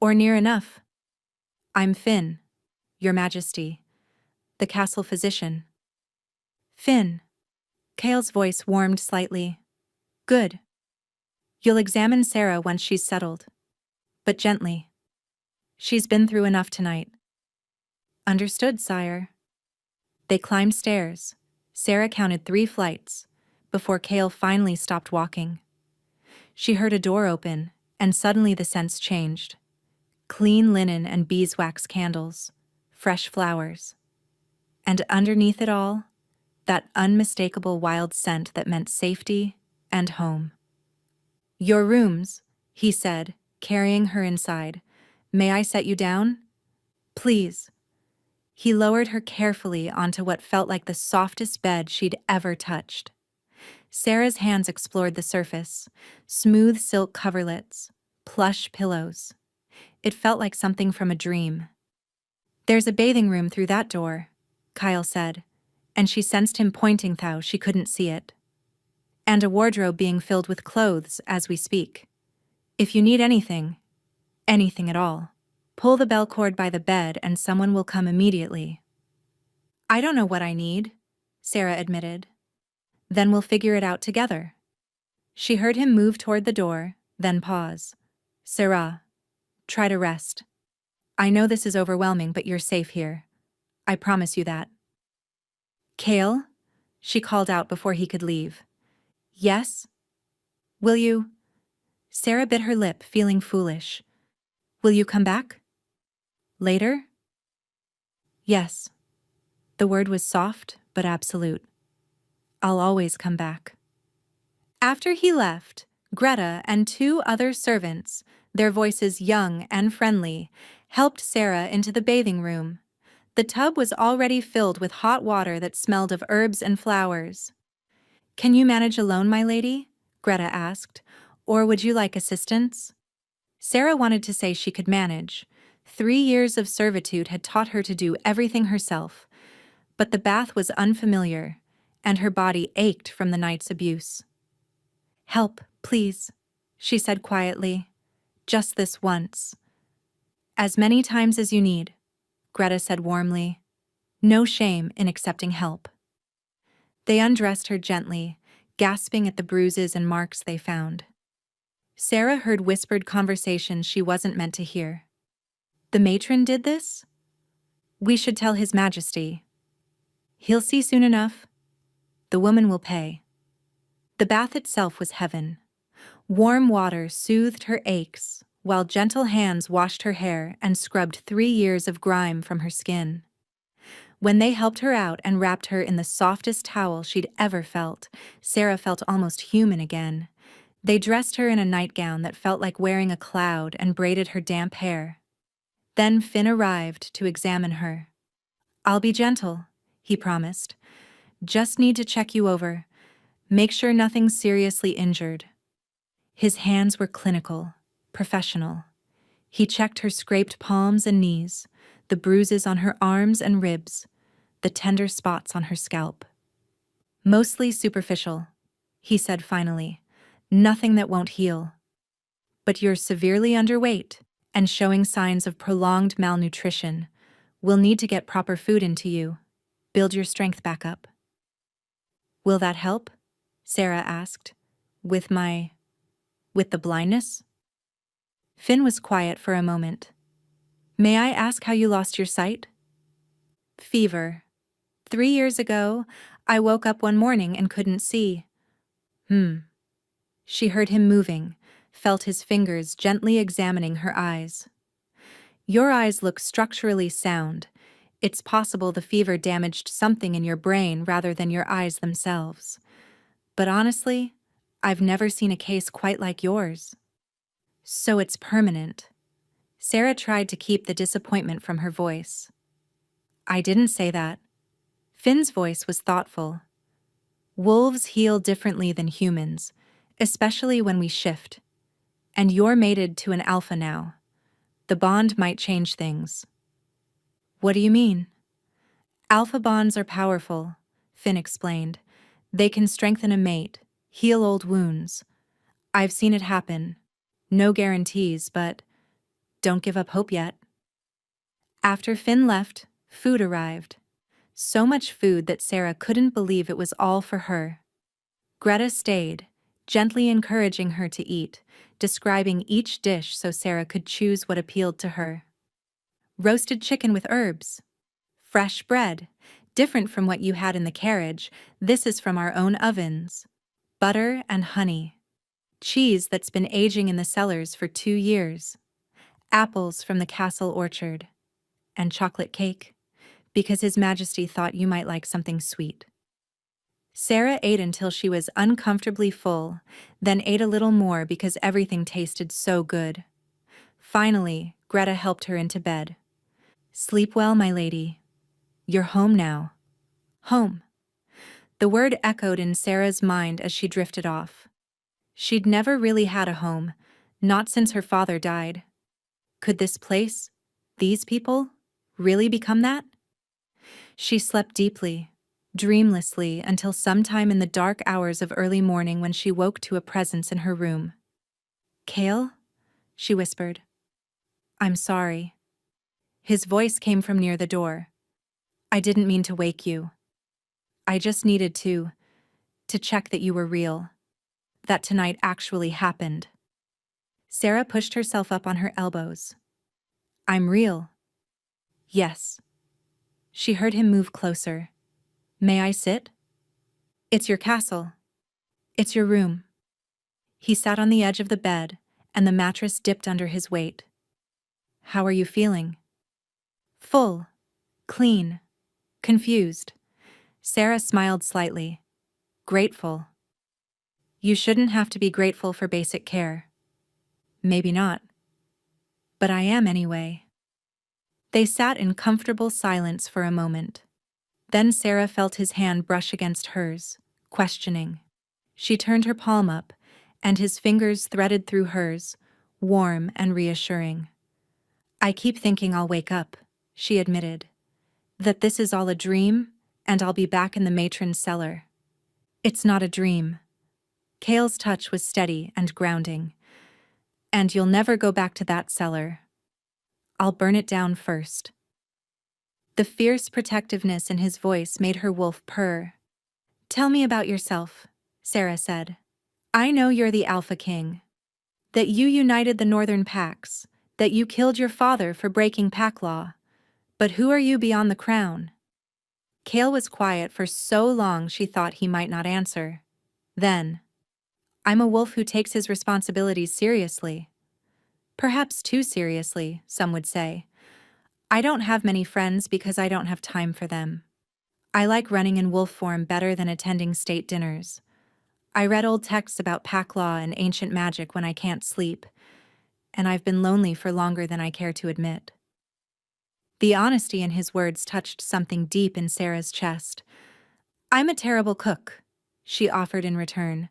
"Or near enough." "I'm Finn, Your Majesty, the castle physician." "Finn." Kale's voice warmed slightly. "Good. You'll examine Sarah once she's settled. But gently. She's been through enough tonight." "Understood, sire." They climbed stairs. Sarah counted 3 flights, before Kale finally stopped walking. She heard a door open, and suddenly the scents changed. Clean linen and beeswax candles, fresh flowers. And underneath it all, that unmistakable wild scent that meant safety and home. "Your rooms," he said, carrying her inside. "May I set you down?" "Please." He lowered her carefully onto what felt like the softest bed she'd ever touched. Sarah's hands explored the surface, smooth silk coverlets, plush pillows. It felt like something from a dream. "There's a bathing room through that door," Kyle said, and she sensed him pointing though she couldn't see it. "And a wardrobe being filled with clothes as we speak. If you need anything at all, pull the bell cord by the bed and someone will come immediately." "I don't know what I need," Sarah admitted. "Then we'll figure it out together." She heard him move toward the door, then pause. "Sarah, try to rest. I know this is overwhelming, but you're safe here. I promise you that." "Kale?" she called out before he could leave. "Yes? Will you—" Sarah bit her lip, feeling foolish. "Will you come back? Later?" "Yes." The word was soft but absolute. "I'll always come back." After he left, Greta and 2 other servants, their voices young and friendly, helped Sarah into the bathing room. The tub was already filled with hot water that smelled of herbs and flowers. "Can you manage alone, my lady?" Greta asked. "Or would you like assistance?" Sarah wanted to say she could manage. 3 years of servitude had taught her to do everything herself. But the bath was unfamiliar, and her body ached from the night's abuse. "Help, please," she said quietly. "Just this once." "As many times as you need," Greta said warmly. No shame in accepting help. They undressed her gently, gasping at the bruises and marks they found. Sarah heard whispered conversations she wasn't meant to hear. "The matron did this? We should tell His Majesty. He'll see soon enough. The woman will pay." The bath itself was heaven. Warm water soothed her aches, while gentle hands washed her hair and scrubbed 3 years of grime from her skin. When they helped her out and wrapped her in the softest towel she'd ever felt, Sarah felt almost human again. They dressed her in a nightgown that felt like wearing a cloud and braided her damp hair. Then Finn arrived to examine her. "I'll be gentle," he promised. "Just need to check you over. Make sure nothing's seriously injured. His hands were clinical, professional. He checked her scraped palms and knees, the bruises on her arms and ribs, the tender spots on her scalp. Mostly superficial, he said finally. Nothing that won't heal. But you're severely underweight and showing signs of prolonged malnutrition. We'll need to get proper food into you. Build your strength back up. Will that help? Sarah asked. With the blindness? Finn was quiet for a moment. May I ask how you lost your sight? Fever. 3 years ago, I woke up one morning and couldn't see. She heard him moving, felt his fingers gently examining her eyes. Your eyes look structurally sound. It's possible the fever damaged something in your brain rather than your eyes themselves. But honestly, I've never seen a case quite like yours. So it's permanent. Sarah tried to keep the disappointment from her voice. I didn't say that. Finn's voice was thoughtful. Wolves heal differently than humans, especially when we shift. And you're mated to an alpha now. The bond might change things. What do you mean? Alpha bonds are powerful, Finn explained. They can strengthen a mate, heal old wounds. I've seen it happen. No guarantees, but don't give up hope yet. After Finn left, food arrived. So much food that Sarah couldn't believe it was all for her. Greta stayed, gently encouraging her to eat, describing each dish so Sarah could choose what appealed to her. Roasted chicken with herbs. Fresh bread, different from what you had in the carriage, this is from our own ovens. Butter and honey. Cheese that's been aging in the cellars for 2 years. Apples from the castle orchard. And chocolate cake, because His Majesty thought you might like something sweet. Sarah ate until she was uncomfortably full, then ate a little more because everything tasted so good. Finally, Greta helped her into bed. Sleep well, my lady. You're home now. Home. The word echoed in Sarah's mind as she drifted off. She'd never really had a home, not since her father died. Could this place, these people, really become that? She slept deeply, dreamlessly, until sometime in the dark hours of early morning when she woke to a presence in her room. Cale? She whispered. I'm sorry. His voice came from near the door. I didn't mean to wake you. I just needed to check that you were real. That tonight actually happened. Sarah pushed herself up on her elbows. I'm real. Yes. She heard him move closer. May I sit? It's your castle. It's your room. He sat on the edge of the bed, and the mattress dipped under his weight. How are you feeling? Full. Clean. Confused. Sarah smiled slightly. Grateful. You shouldn't have to be grateful for basic care. Maybe not. But I am anyway. They sat in comfortable silence for a moment. Then Sarah felt his hand brush against hers, questioning. She turned her palm up, and his fingers threaded through hers, warm and reassuring. I keep thinking I'll wake up, she admitted. That this is all a dream, and I'll be back in the matron's cellar. It's not a dream. Cale's touch was steady and grounding. And you'll never go back to that cellar. I'll burn it down first. The fierce protectiveness in his voice made her wolf purr. Tell me about yourself, Sarah said. I know you're the Alpha King. That you united the northern packs, that you killed your father for breaking pack law. But who are you beyond the crown? Cale was quiet for so long she thought he might not answer. Then, I'm a wolf who takes his responsibilities seriously. Perhaps too seriously, some would say. I don't have many friends because I don't have time for them. I like running in wolf form better than attending state dinners. I read old texts about pack law and ancient magic when I can't sleep, and I've been lonely for longer than I care to admit. The honesty in his words touched something deep in Sarah's chest. I'm a terrible cook, she offered in return.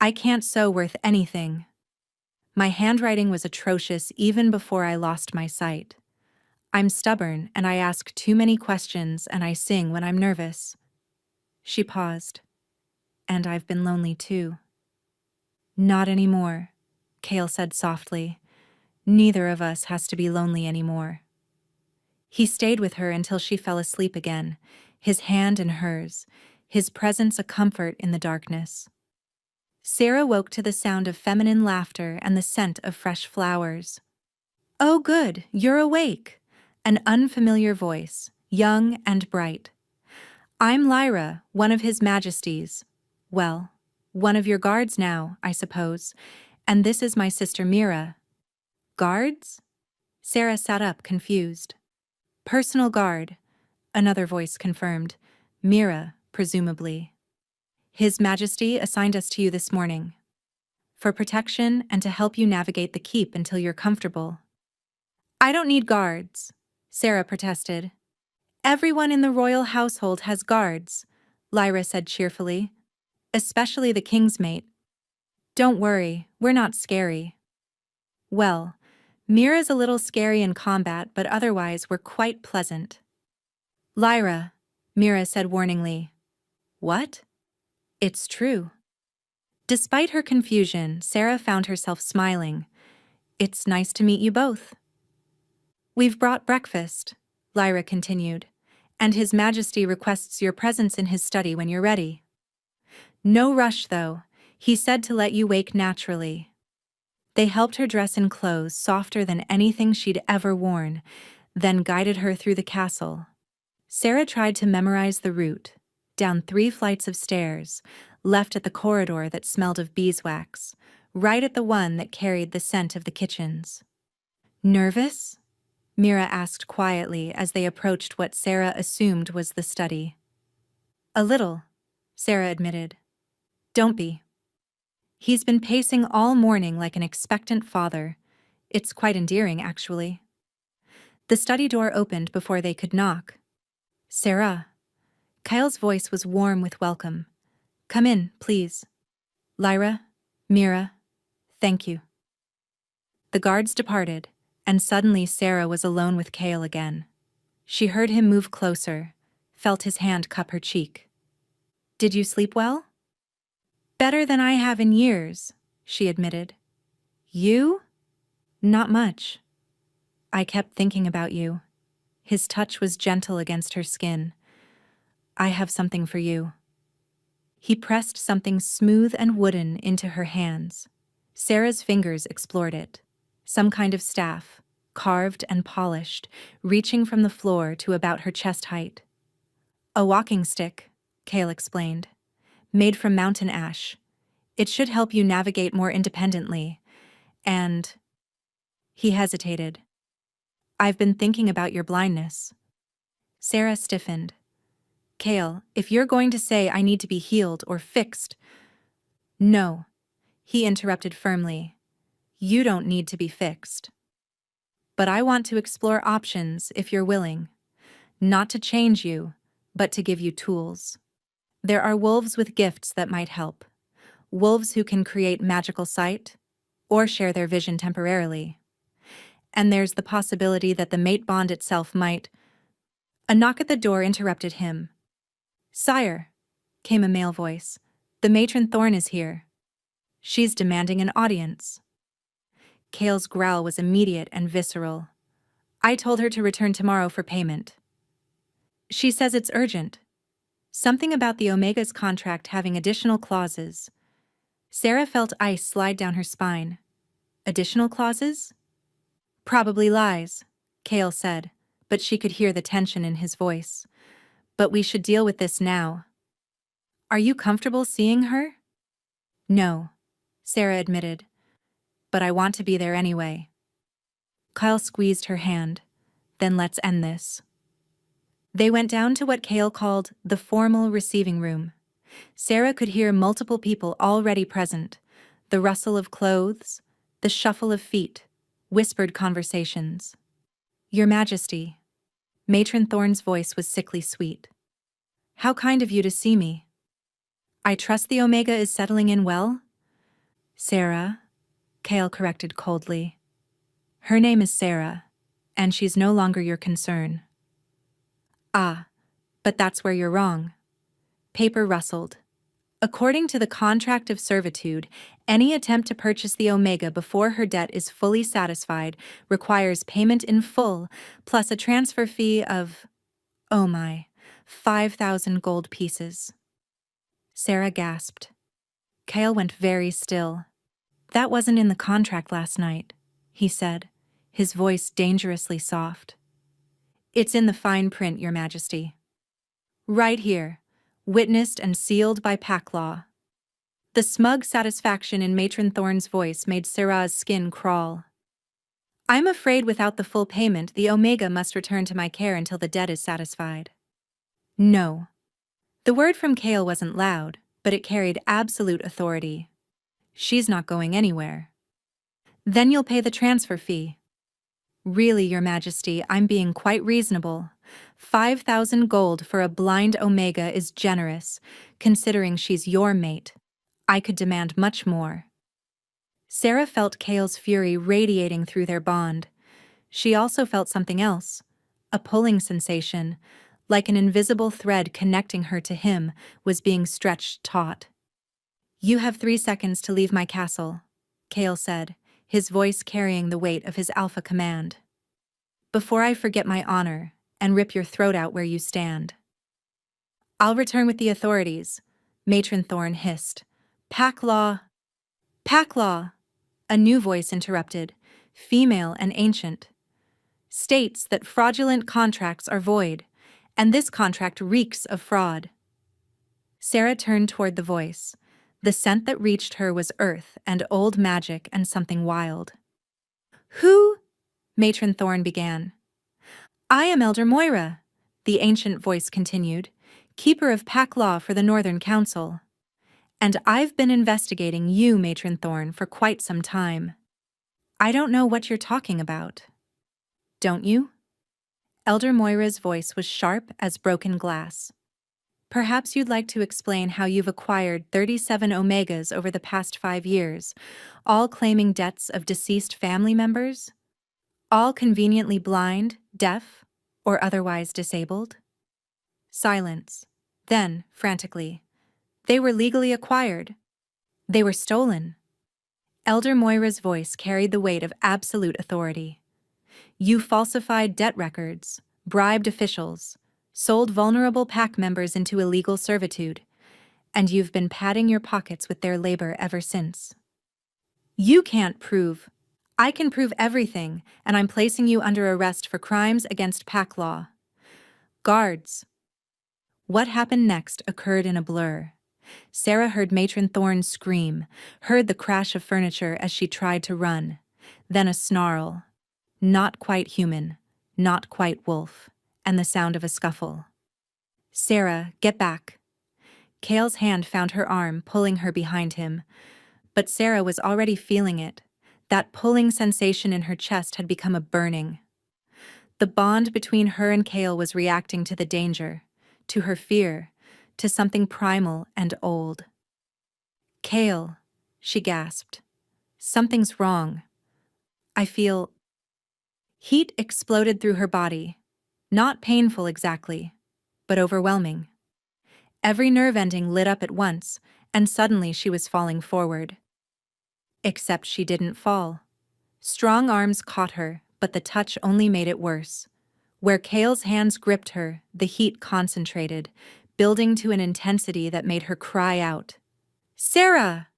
"I can't sew worth anything. My handwriting was atrocious even before I lost my sight. I'm stubborn and I ask too many questions and I sing when I'm nervous." She paused. "And I've been lonely too." "Not anymore," Cale said softly. "Neither of us has to be lonely anymore." He stayed with her until she fell asleep again, his hand in hers, his presence a comfort in the darkness. Sarah woke to the sound of feminine laughter and the scent of fresh flowers. "Oh good, you're awake," an unfamiliar voice, young and bright. "I'm Lyra, one of His Majesty's. Well, one of your guards now, I suppose, and this is my sister Mira." "Guards?" Sarah sat up, confused. "Personal guard," another voice confirmed. "Mira, presumably. His Majesty assigned us to you this morning. For protection and to help you navigate the keep until you're comfortable." "I don't need guards," Sarah protested. "Everyone in the royal household has guards," Lyra said cheerfully. "Especially the king's mate. Don't worry, we're not scary." "Well, Mira's a little scary in combat, but otherwise we're quite pleasant." "Lyra," Mira said warningly. "What?" "It's true." Despite her confusion, Sarah found herself smiling. "It's nice to meet you both." "We've brought breakfast," Lyra continued, "and His Majesty requests your presence in his study when you're ready. No rush, though. He said to let you wake naturally." They helped her dress in clothes softer than anything she'd ever worn, then guided her through the castle. Sarah tried to memorize the route, down 3 flights of stairs, left at the corridor that smelled of beeswax, right at the one that carried the scent of the kitchens. "Nervous?" Mira asked quietly as they approached what Sarah assumed was the study. "A little," Sarah admitted. "Don't be. He's been pacing all morning like an expectant father. It's quite endearing, actually." The study door opened before they could knock. "Sarah." Kyle's voice was warm with welcome. "Come in, please." "Lyra, Mira, thank you." The guards departed, and suddenly Sarah was alone with Kale again. She heard him move closer, felt his hand cup her cheek. "Did you sleep well?" "Better than I have in years," she admitted. "You?" "Not much. I kept thinking about you." His touch was gentle against her skin. "I have something for you." He pressed something smooth and wooden into her hands. Sarah's fingers explored it. Some kind of staff, carved and polished, reaching from the floor to about her chest height. "A walking stick," Kale explained. "Made from mountain ash. It should help you navigate more independently. And..." He hesitated. "I've been thinking about your blindness." Sarah stiffened. "Kale, if you're going to say I need to be healed or fixed..." "No," he interrupted firmly. "You don't need to be fixed. But I want to explore options if you're willing. Not to change you, but to give you tools. There are wolves with gifts that might help. Wolves who can create magical sight, or share their vision temporarily. And there's the possibility that the mate bond itself might..." A knock at the door interrupted him. "Sire," came a male voice, "the matron Thorne is here. She's demanding an audience." Kale's growl was immediate and visceral. "I told her to return tomorrow for payment." "She says it's urgent. Something about the Omega's contract having additional clauses." Sarah felt ice slide down her spine. "Additional clauses?" "Probably lies," Kale said, but she could hear the tension in his voice. "But we should deal with this now." "Are you comfortable seeing her?" "No," Sarah admitted. "But I want to be there anyway." Kyle squeezed her hand. "Then let's end this." They went down to what Kale called the formal receiving room. Sarah could hear multiple people already present, the rustle of clothes, the shuffle of feet, whispered conversations. "Your Majesty." Matron Thorne's voice was sickly sweet. "How kind of you to see me." I trust the Omega is settling in well? Sarah, Kale corrected coldly. Her name is Sarah, and she's no longer your concern. Ah, but that's where you're wrong. Paper rustled. According to the contract of servitude, any attempt to purchase the Omega before her debt is fully satisfied requires payment in full, plus a transfer fee of, oh my, 5,000 gold pieces. Sarah gasped. Kale went very still. That wasn't in the contract last night, he said, his voice dangerously soft. It's in the fine print, Your Majesty. Right here, witnessed and sealed by pack law. The smug satisfaction in Matron Thorne's voice made Sarah's skin crawl. I'm afraid without the full payment, the Omega must return to my care until the debt is satisfied. No. The word from Kale wasn't loud, but it carried absolute authority. She's not going anywhere. Then you'll pay the transfer fee. Really, Your Majesty, I'm being quite reasonable. 5,000 gold for a blind Omega is generous, considering she's your mate. I could demand much more. Sarah felt Kale's fury radiating through their bond. She also felt something else, a pulling sensation, like an invisible thread connecting her to him was being stretched taut. You have 3 seconds to leave my castle, Kale said, his voice carrying the weight of his alpha command. Before I forget my honor and rip your throat out where you stand. I'll return with the authorities, Matron Thorne hissed. Pack law! Pack law! A new voice interrupted, female and ancient. States that fraudulent contracts are void, and this contract reeks of fraud. Sarah turned toward the voice. The scent that reached her was earth and old magic and something wild. Who? Matron Thorne began. I am Elder Moira, the ancient voice continued, keeper of pack law for the Northern Council. And I've been investigating you, Matron Thorne, for quite some time. I don't know what you're talking about. Don't you? Elder Moira's voice was sharp as broken glass. Perhaps you'd like to explain how you've acquired 37 Omegas over the past 5 years, all claiming debts of deceased family members? All conveniently blind, deaf, or otherwise disabled? Silence. Then, frantically, they were legally acquired. They were stolen. Elder Moira's voice carried the weight of absolute authority. You falsified debt records, bribed officials, sold vulnerable pack members into illegal servitude, and you've been padding your pockets with their labor ever since. You can't prove. I can prove everything, and I'm placing you under arrest for crimes against pack law. Guards. What happened next occurred in a blur. Sarah heard Matron Thorne scream, heard the crash of furniture as she tried to run, then a snarl. Not quite human, not quite wolf, and the sound of a scuffle. Sarah, get back. Kale's hand found her arm, pulling her behind him. But Sarah was already feeling it. That pulling sensation in her chest had become a burning. The bond between her and Kale was reacting to the danger, to her fear, to something primal and old. Kale, she gasped. Something's wrong. I feel... Heat exploded through her body. Not painful exactly, but overwhelming. Every nerve ending lit up at once, and suddenly she was falling forward. Except she didn't fall. Strong arms caught her, but the touch only made it worse. Where Kale's hands gripped her, the heat concentrated, building to an intensity that made her cry out. Sarah!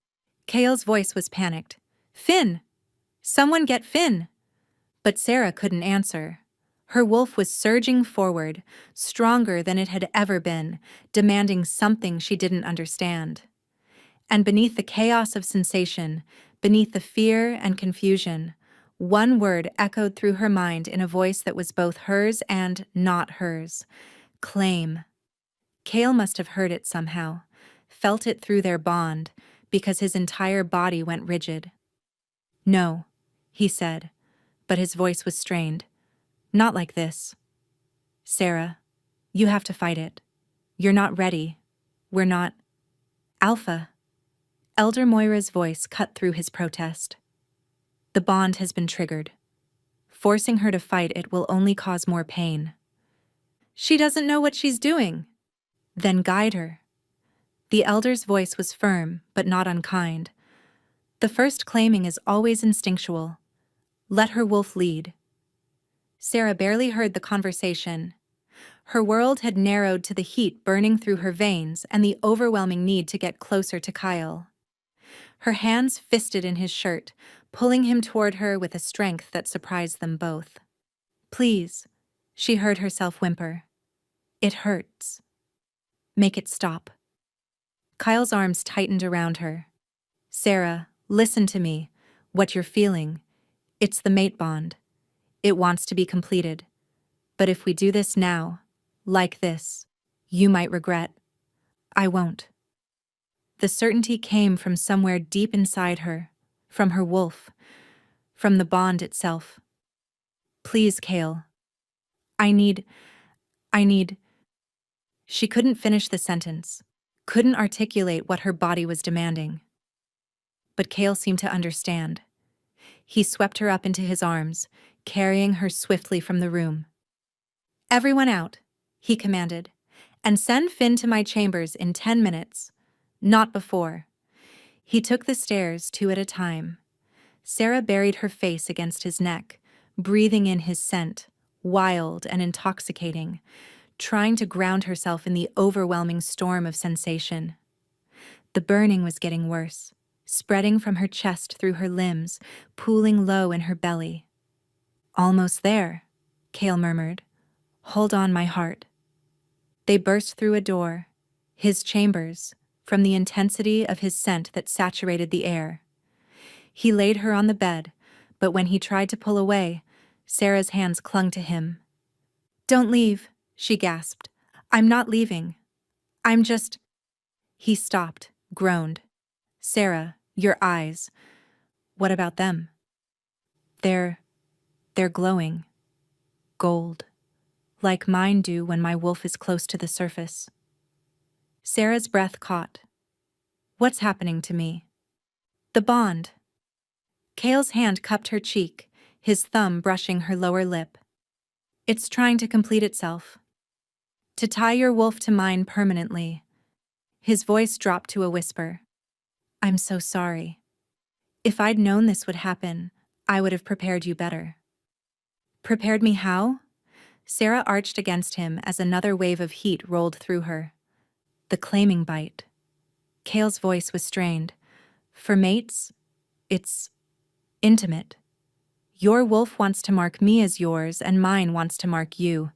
Kale's voice was panicked. Finn! Someone get Finn! But Sarah couldn't answer. Her wolf was surging forward, stronger than it had ever been, demanding something she didn't understand. And beneath the chaos of sensation, beneath the fear and confusion, one word echoed through her mind in a voice that was both hers and not hers. Claim. Kale must have heard it somehow, felt it through their bond, because his entire body went rigid. No, he said, but his voice was strained. Not like this. Sarah, you have to fight it. You're not ready. We're not. Alpha. Elder Moira's voice cut through his protest. The bond has been triggered. Forcing her to fight it will only cause more pain. She doesn't know what she's doing. Then guide her. The elder's voice was firm, but not unkind. The first claiming is always instinctual. Let her wolf lead. Sarah barely heard the conversation. Her world had narrowed to the heat burning through her veins and the overwhelming need to get closer to Kyle. Her hands fisted in his shirt, pulling him toward her with a strength that surprised them both. Please, she heard herself whimper. It hurts. Make it stop. Kyle's arms tightened around her. Sarah, listen to me. What you're feeling. It's the mate bond. It wants to be completed. But if we do this now, like this, you might regret. I won't. The certainty came from somewhere deep inside her, from her wolf, from the bond itself. Please, Kale. I need. She couldn't finish the sentence, couldn't articulate what her body was demanding. But Kale seemed to understand. He swept her up into his arms, carrying her swiftly from the room. Everyone out, he commanded, and send Finn to my chambers in 10 minutes. Not before. He took the stairs 2 at a time. Sarah buried her face against his neck, breathing in his scent, wild and intoxicating, trying to ground herself in the overwhelming storm of sensation. The burning was getting worse, spreading from her chest through her limbs, pooling low in her belly. Almost there, Kale murmured. Hold on, my heart. They burst through a door, his chambers, from the intensity of his scent that saturated the air. He laid her on the bed, but when he tried to pull away, Sarah's hands clung to him. Don't leave, she gasped. I'm not leaving. I'm just... He stopped, groaned. Sarah, your eyes. What about them? They're glowing. Gold. Like mine do when my wolf is close to the surface. Sarah's breath caught. What's happening to me? The bond. Kale's hand cupped her cheek, his thumb brushing her lower lip. It's trying to complete itself. To tie your wolf to mine permanently. His voice dropped to a whisper. I'm so sorry. If I'd known this would happen, I would have prepared you better. Prepared me how? Sarah arched against him as another wave of heat rolled through her. The claiming bite. Kale's voice was strained. For mates, it's intimate. Your wolf wants to mark me as yours, and mine wants to mark you.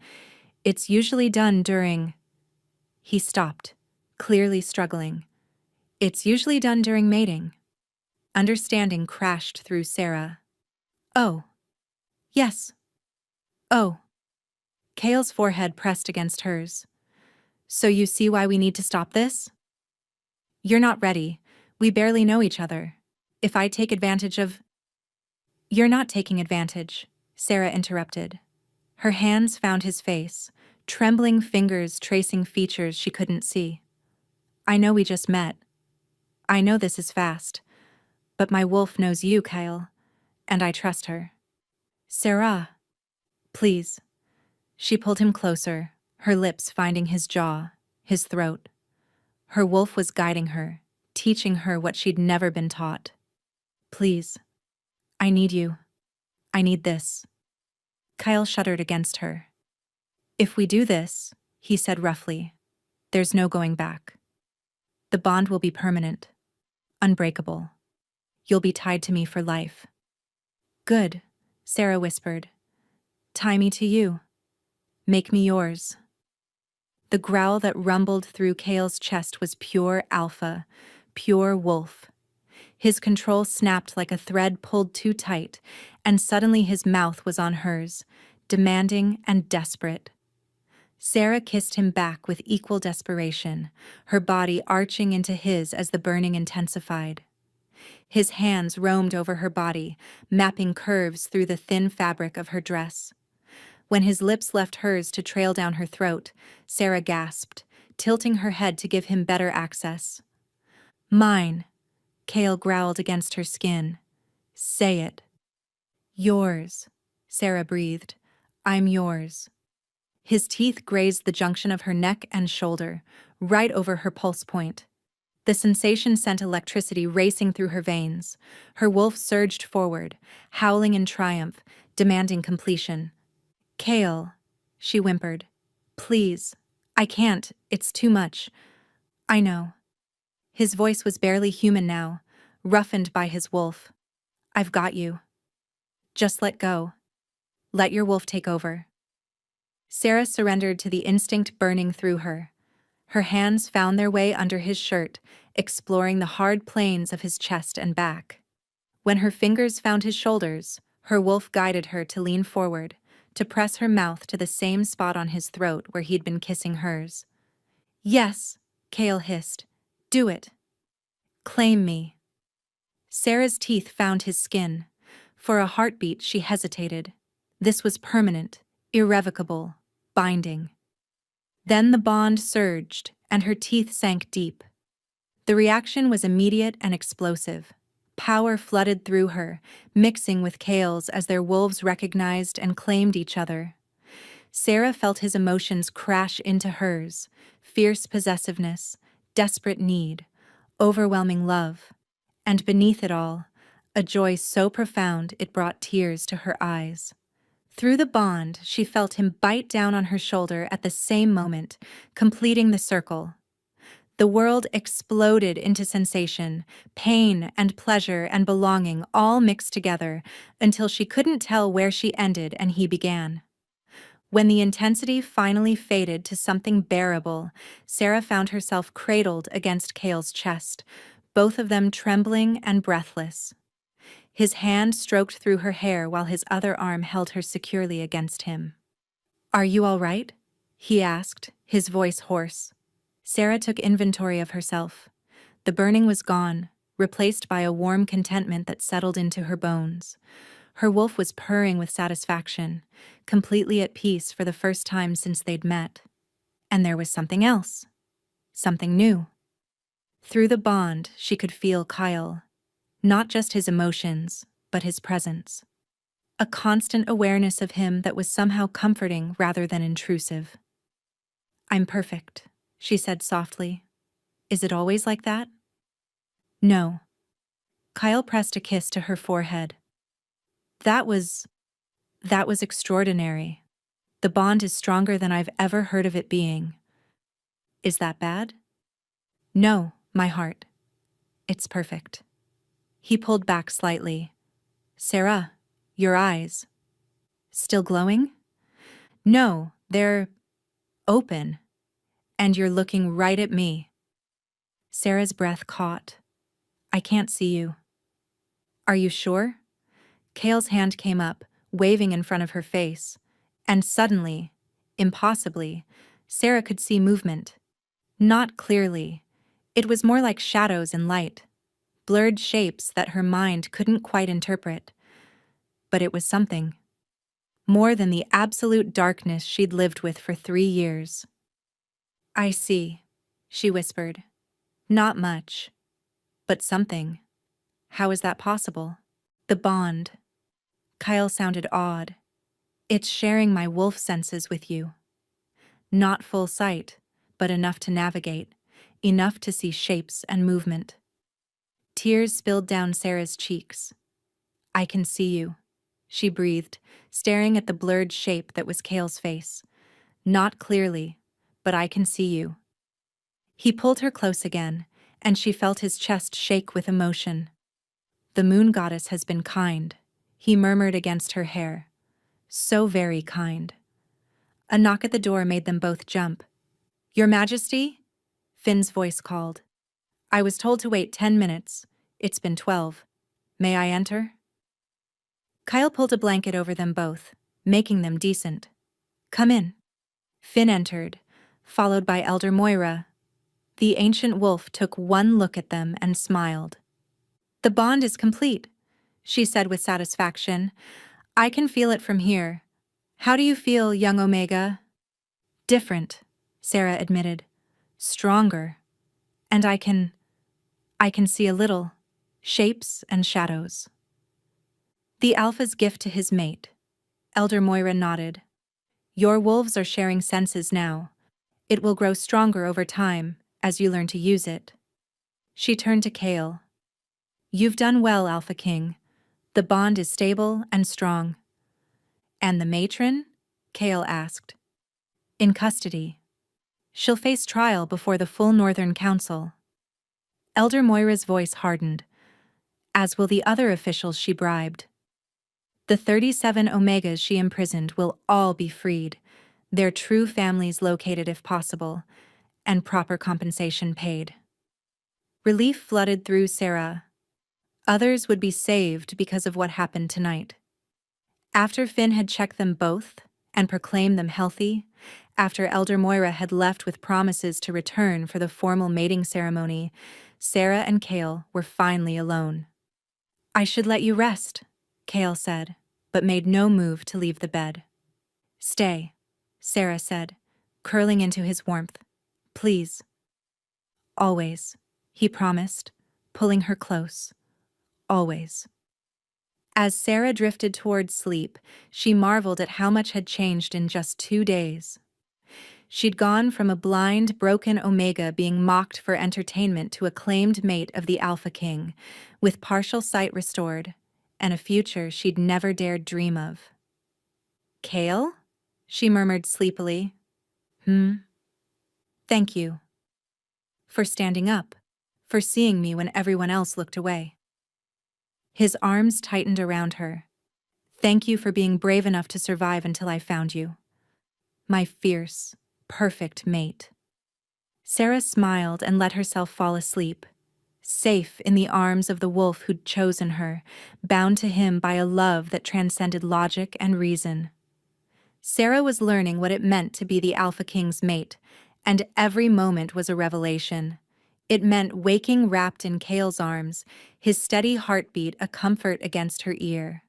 It's usually done during... He stopped, clearly struggling. It's usually done during mating. Understanding crashed through Sarah. Oh. Yes. Oh. Kale's forehead pressed against hers. So you see why we need to stop this? You're not ready. We barely know each other. If I take advantage of... You're not taking advantage, Sarah interrupted. Her hands found his face, trembling fingers tracing features she couldn't see. I know we just met. I know this is fast. But my wolf knows you, Kyle, and I trust her. Sarah, please. She pulled him closer, her lips finding his jaw, his throat. Her wolf was guiding her, teaching her what she'd never been taught. Please. I need you. I need this. Kyle shuddered against her. If we do this, he said roughly, there's no going back. The bond will be permanent, unbreakable. You'll be tied to me for life. Good, Sarah whispered. Tie me to you. Make me yours. The growl that rumbled through Kale's chest was pure alpha, pure wolf. His control snapped like a thread pulled too tight, and suddenly his mouth was on hers, demanding and desperate. Sarah kissed him back with equal desperation, her body arching into his as the burning intensified. His hands roamed over her body, mapping curves through the thin fabric of her dress. When his lips left hers to trail down her throat, Sarah gasped, tilting her head to give him better access. Mine, Kale growled against her skin. Say it. Yours, Sarah breathed. I'm yours. His teeth grazed the junction of her neck and shoulder, right over her pulse point. The sensation sent electricity racing through her veins. Her wolf surged forward, howling in triumph, demanding completion. Kale, she whimpered. Please. I can't. It's too much. I know. His voice was barely human now, roughened by his wolf. I've got you. Just let go. Let your wolf take over. Sarah surrendered to the instinct burning through her. Her hands found their way under his shirt, exploring the hard planes of his chest and back. When her fingers found his shoulders, her wolf guided her to lean forward, to press her mouth to the same spot on his throat where he'd been kissing hers. Yes, Kale hissed. Do it. Claim me. Sarah's teeth found his skin. For a heartbeat, she hesitated. This was permanent, irrevocable, binding. Then the bond surged, and her teeth sank deep. The reaction was immediate and explosive. Power flooded through her, mixing with Kale's as their wolves recognized and claimed each other. Sarah felt his emotions crash into hers, fierce possessiveness, desperate need, overwhelming love, and beneath it all, a joy so profound it brought tears to her eyes. Through the bond, she felt him bite down on her shoulder at the same moment, completing the circle. The world exploded into sensation, pain and pleasure and belonging all mixed together until she couldn't tell where she ended and he began. When the intensity finally faded to something bearable, Sarah found herself cradled against Kale's chest, both of them trembling and breathless. His hand stroked through her hair while his other arm held her securely against him. Are you all right? He asked, his voice hoarse. Sarah took inventory of herself. The burning was gone, replaced by a warm contentment that settled into her bones. Her wolf was purring with satisfaction, completely at peace for the first time since they'd met. And there was something else. Something new. Through the bond, she could feel Kyle. Not just his emotions, but his presence. A constant awareness of him that was somehow comforting rather than intrusive. I'm perfect, she said softly. Is it always like that? No. Kyle pressed a kiss to her forehead. That was extraordinary. The bond is stronger than I've ever heard of it being. Is that bad? No, my heart. It's perfect. He pulled back slightly. Sarah, your eyes. Still glowing? No, they're open. And you're looking right at me. Sarah's breath caught. I can't see you. Are you sure? Kale's hand came up, waving in front of her face. And suddenly, impossibly, Sarah could see movement. Not clearly. It was more like shadows and light. Blurred shapes that her mind couldn't quite interpret. But it was something. More than the absolute darkness she'd lived with for 3 years. I see, she whispered. Not much. But something. How is that possible? The bond. Kyle sounded awed. It's sharing my wolf senses with you. Not full sight, but enough to navigate, enough to see shapes and movement. Tears spilled down Sarah's cheeks. I can see you, she breathed, staring at the blurred shape that was Kale's face. Not clearly, but I can see you. He pulled her close again, and she felt his chest shake with emotion. The moon goddess has been kind, he murmured against her hair. So very kind. A knock at the door made them both jump. Your Majesty? Finn's voice called. I was told to wait 10 minutes. It's been 12. May I enter? Kyle pulled a blanket over them both, making them decent. Come in. Finn entered, followed by Elder Moira. The ancient wolf took one look at them and smiled. The bond is complete, she said with satisfaction. I can feel it from here. How do you feel, young Omega? Different, Sarah admitted. Stronger. And I can I can see a little. Shapes and shadows. The alpha's gift to his mate. Elder Moira nodded. Your wolves are sharing senses now. It will grow stronger over time, as you learn to use it. She turned to Kale. You've done well, Alpha King. The bond is stable and strong. And the matron? Kale asked. In custody. She'll face trial before the full Northern Council. Elder Moira's voice hardened, as will the other officials she bribed. The 37 Omegas she imprisoned will all be freed, their true families located if possible, and proper compensation paid. Relief flooded through Sarah. Others would be saved because of what happened tonight. After Finn had checked them both and proclaimed them healthy, after Elder Moira had left with promises to return for the formal mating ceremony, Sarah and Kale were finally alone. I should let you rest, Kale said, but made no move to leave the bed. Stay, Sarah said, curling into his warmth. Please. Always, he promised, pulling her close. Always. As Sarah drifted toward sleep, she marveled at how much had changed in just 2 days. She'd gone from a blind, broken Omega being mocked for entertainment to a claimed mate of the Alpha King, with partial sight restored, and a future she'd never dared dream of. Kale? She murmured sleepily. Thank you. For standing up, for seeing me when everyone else looked away. His arms tightened around her. Thank you for being brave enough to survive until I found you. My fierce, perfect mate. Sarah smiled and let herself fall asleep, safe in the arms of the wolf who'd chosen her, bound to him by a love that transcended logic and reason. Sarah was learning what it meant to be the Alpha King's mate, and every moment was a revelation. It meant waking wrapped in Kale's arms, his steady heartbeat a comfort against her ear.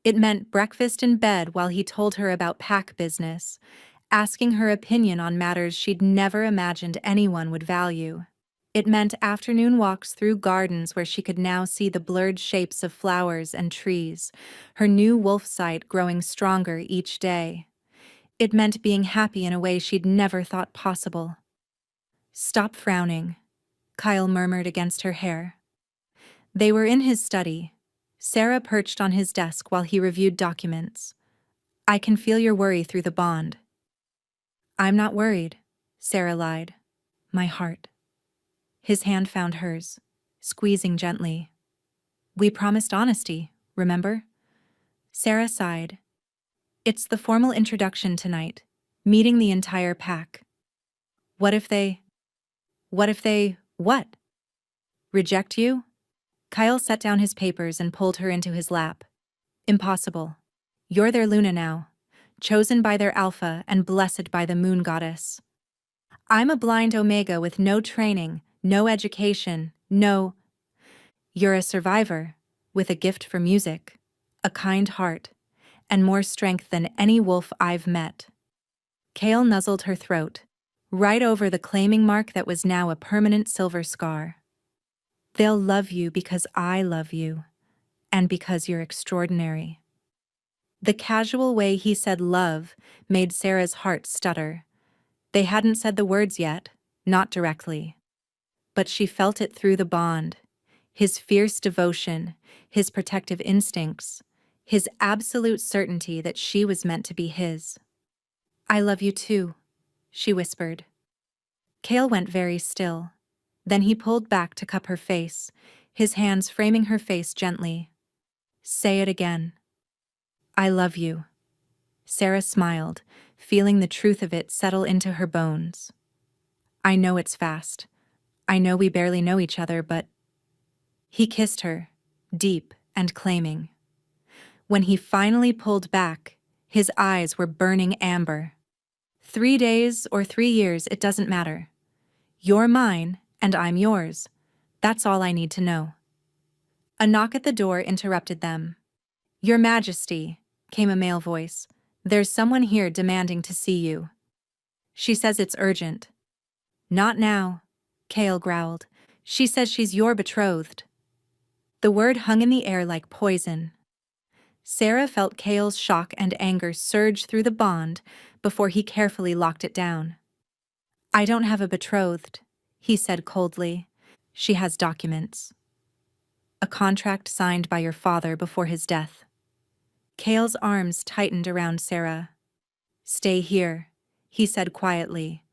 It meant breakfast in bed while he told her about pack business, asking her opinion on matters she'd never imagined anyone would value. It meant afternoon walks through gardens where she could now see the blurred shapes of flowers and trees, her new wolf sight growing stronger each day. It meant being happy in a way she'd never thought possible. Stop frowning, Kyle murmured against her hair. They were in his study. Sarah perched on his desk while he reviewed documents. I can feel your worry through the bond. I'm not worried, Sarah lied. My heart. His hand found hers, squeezing gently. We promised honesty, remember? Sarah sighed. It's the formal introduction tonight, meeting the entire pack. What? Reject you? Kyle set down his papers and pulled her into his lap. Impossible. You're their Luna now, chosen by their Alpha and blessed by the moon goddess. I'm a blind Omega with no training, no education, no... You're a survivor, with a gift for music, a kind heart, and more strength than any wolf I've met. Kale nuzzled her throat, right over the claiming mark that was now a permanent silver scar. They'll love you because I love you, and because you're extraordinary. The casual way he said love made Sarah's heart stutter. They hadn't said the words yet, not directly. But she felt it through the bond, his fierce devotion, his protective instincts, his absolute certainty that she was meant to be his. I love you too, she whispered. Kale went very still. Then he pulled back to cup her face, his hands framing her face gently. Say it again. I love you. Sarah smiled, feeling the truth of it settle into her bones. I know it's fast. I know we barely know each other, but... He kissed her, deep and claiming. When he finally pulled back, his eyes were burning amber. 3 days or 3 years, it doesn't matter. You're mine, and I'm yours. That's all I need to know. A knock at the door interrupted them. Your Majesty, came a male voice. There's someone here demanding to see you. She says it's urgent. Not now, Kale growled, She says she's your betrothed. The word hung in the air like poison. Sarah felt Cale's shock and anger surge through the bond before he carefully locked it down. I don't have a betrothed, he said coldly. She has documents. A contract signed by your father before his death. Cale's arms tightened around Sarah. Stay here, he said quietly.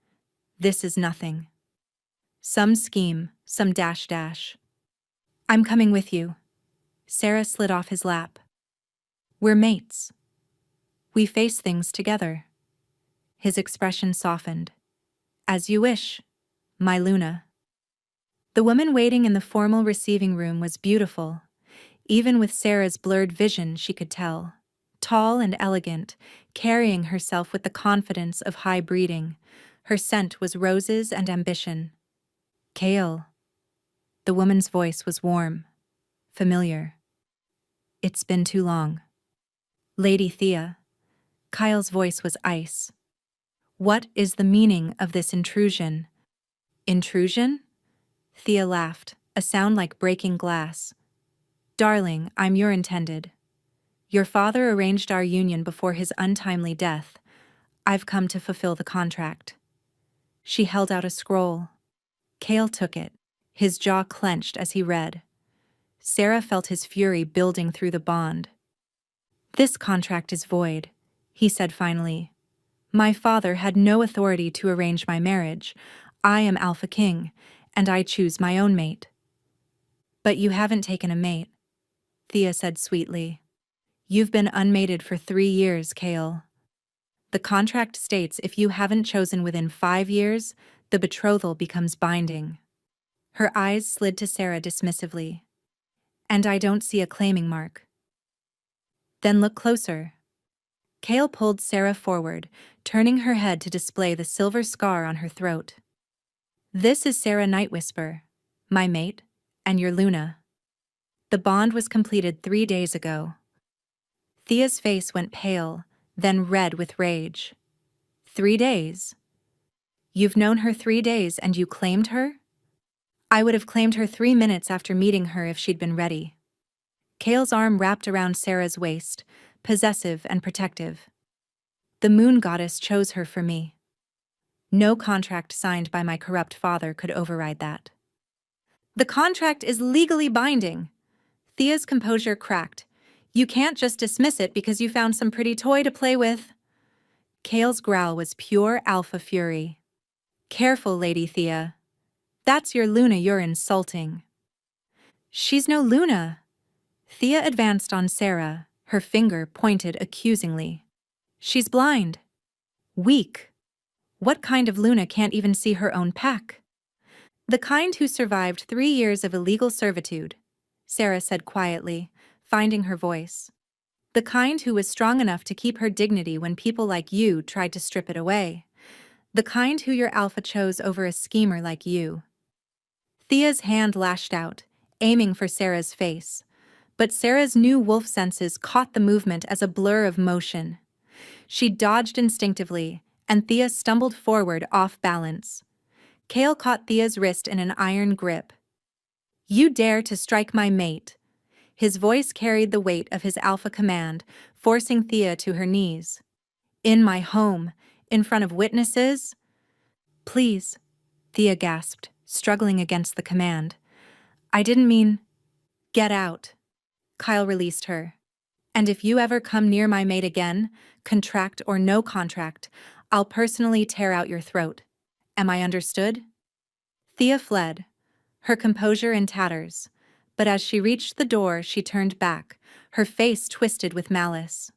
This is nothing. Some scheme, some dash. I'm coming with you. Sarah slid off his lap. We're mates. We face things together. His expression softened. As you wish, my Luna. The woman waiting in the formal receiving room was beautiful. Even with Sarah's blurred vision, she could tell. Tall and elegant, carrying herself with the confidence of high breeding. Her scent was roses and ambition. Cale. The woman's voice was warm, familiar. It's been too long. Lady Thea. Kyle's voice was ice. What is the meaning of this intrusion? Intrusion? Thea laughed, a sound like breaking glass. Darling, I'm your intended. Your father arranged our union before his untimely death. I've come to fulfill the contract. She held out a scroll. Cale took it, his jaw clenched as he read. Sarah felt his fury building through the bond. This contract is void, he said finally. My father had no authority to arrange my marriage. I am Alpha King, and I choose my own mate. But you haven't taken a mate, Thea said sweetly. You've been unmated for 3 years, Cale. The contract states if you haven't chosen within 5 years, the betrothal becomes binding. Her eyes slid to Sarah dismissively. And I don't see a claiming mark. Then look closer. Cale pulled Sarah forward, turning her head to display the silver scar on her throat. This is Sarah Nightwhisper, my mate, and your Luna. The bond was completed 3 days ago. Thea's face went pale, then red with rage. 3 days? You've known her 3 days and you claimed her? I would have claimed her 3 minutes after meeting her if she'd been ready. Cale's arm wrapped around Sarah's waist, possessive and protective. The moon goddess chose her for me. No contract signed by my corrupt father could override that. The contract is legally binding. Thea's composure cracked. You can't just dismiss it because you found some pretty toy to play with. Cale's growl was pure alpha fury. Careful, Lady Thea. That's your Luna you're insulting. She's no Luna. Thea advanced on Sarah, her finger pointed accusingly. She's blind. Weak. What kind of Luna can't even see her own pack? The kind who survived 3 years of illegal servitude, Sarah said quietly, finding her voice. The kind who was strong enough to keep her dignity when people like you tried to strip it away. The kind who your alpha chose over a schemer like you. Thea's hand lashed out, aiming for Sarah's face. But Sarah's new wolf senses caught the movement as a blur of motion. She dodged instinctively, and Thea stumbled forward off balance. Cale caught Thea's wrist in an iron grip. You dare to strike my mate. His voice carried the weight of his alpha command, forcing Thea to her knees. In my home, in front of witnesses? Please, Thea gasped, struggling against the command. I didn't mean... Get out. Kyle released her. And if you ever come near my mate again, contract or no contract, I'll personally tear out your throat. Am I understood? Thea fled, her composure in tatters, but as she reached the door, she turned back, her face twisted with malice.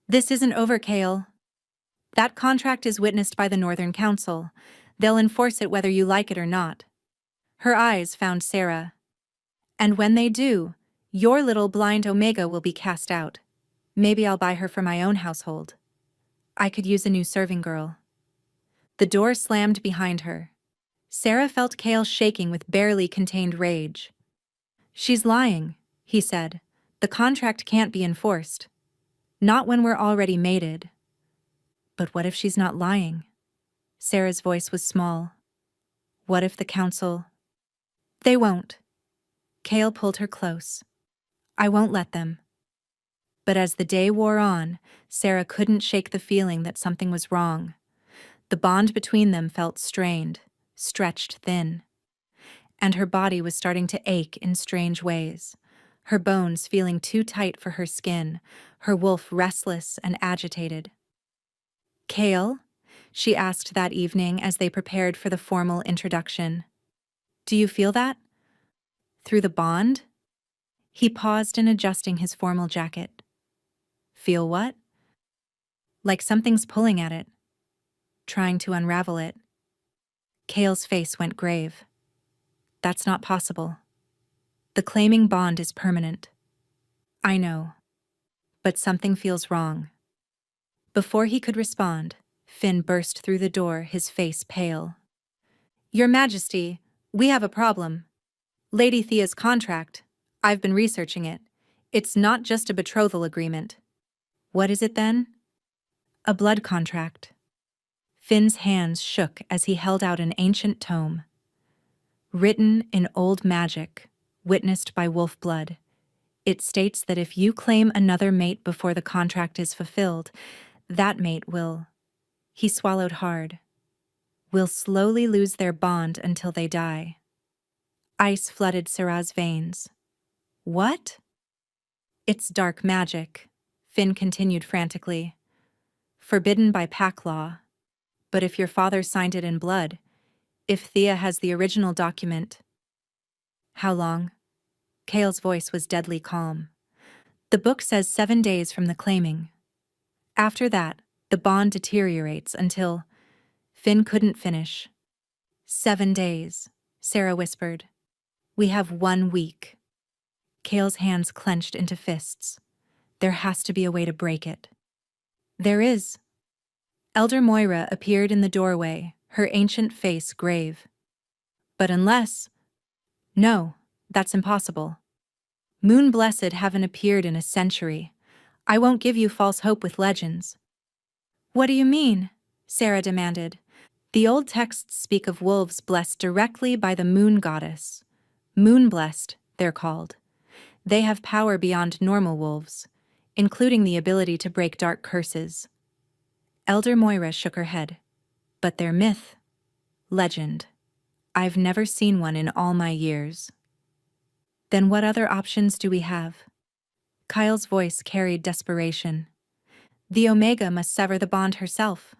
This isn't over, Cale. That contract is witnessed by the Northern Council. They'll enforce it whether you like it or not. Her eyes found Sarah. And when they do, your little blind Omega will be cast out. Maybe I'll buy her for my own household. I could use a new serving girl. The door slammed behind her. Sarah felt Cale shaking with barely contained rage. She's lying, he said. The contract can't be enforced. Not when we're already mated. But what if she's not lying? Sarah's voice was small. What if the council... They won't. Kale pulled her close. I won't let them. But as the day wore on, Sarah couldn't shake the feeling that something was wrong. The bond between them felt strained, stretched thin. And her body was starting to ache in strange ways, her bones feeling too tight for her skin, her wolf restless and agitated. Kale? She asked that evening as they prepared for the formal introduction. Do you feel that? Through the bond? He paused in adjusting his formal jacket. Feel what? Like something's pulling at it, trying to unravel it. Kale's face went grave. That's not possible. The claiming bond is permanent. I know. But something feels wrong. Before he could respond, Finn burst through the door, his face pale. Your Majesty, we have a problem. Lady Thea's contract. I've been researching it. It's not just a betrothal agreement. What is it then? A blood contract. Finn's hands shook as he held out an ancient tome. Written in old magic, witnessed by wolf blood, it states that if you claim another mate before the contract is fulfilled, that mate will... He swallowed hard. Will slowly lose their bond until they die. Ice flooded Sarah's veins. What? It's dark magic, Finn continued frantically. Forbidden by pack law. But if your father signed it in blood, if Thea has the original document... How long? Kale's voice was deadly calm. The book says 7 days from the claiming. After that, the bond deteriorates until... Finn couldn't finish. 7 days, Sarah whispered. We have 1 week. Kale's hands clenched into fists. There has to be a way to break it. There is. Elder Moira appeared in the doorway, her ancient face grave. But unless... No, that's impossible. Moon Blessed haven't appeared in a century. I won't give you false hope with legends. What do you mean? Sarah demanded. The old texts speak of wolves blessed directly by the moon goddess. Moon-blessed, they're called. They have power beyond normal wolves, including the ability to break dark curses. Elder Moira shook her head. But they're myth. Legend. I've never seen one in all my years. Then what other options do we have? Kyle's voice carried desperation. The Omega must sever the bond herself.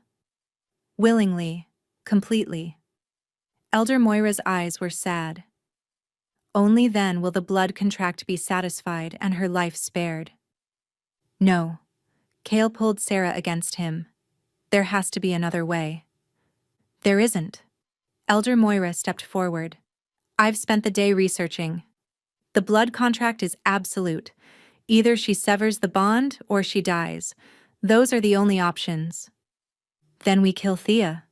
Willingly, completely. Elder Moira's eyes were sad. Only then will the blood contract be satisfied and her life spared. No. Kale pulled Sarah against him. There has to be another way. There isn't. Elder Moira stepped forward. I've spent the day researching. The blood contract is absolute. Either she severs the bond or she dies. Those are the only options. Then we kill Thea,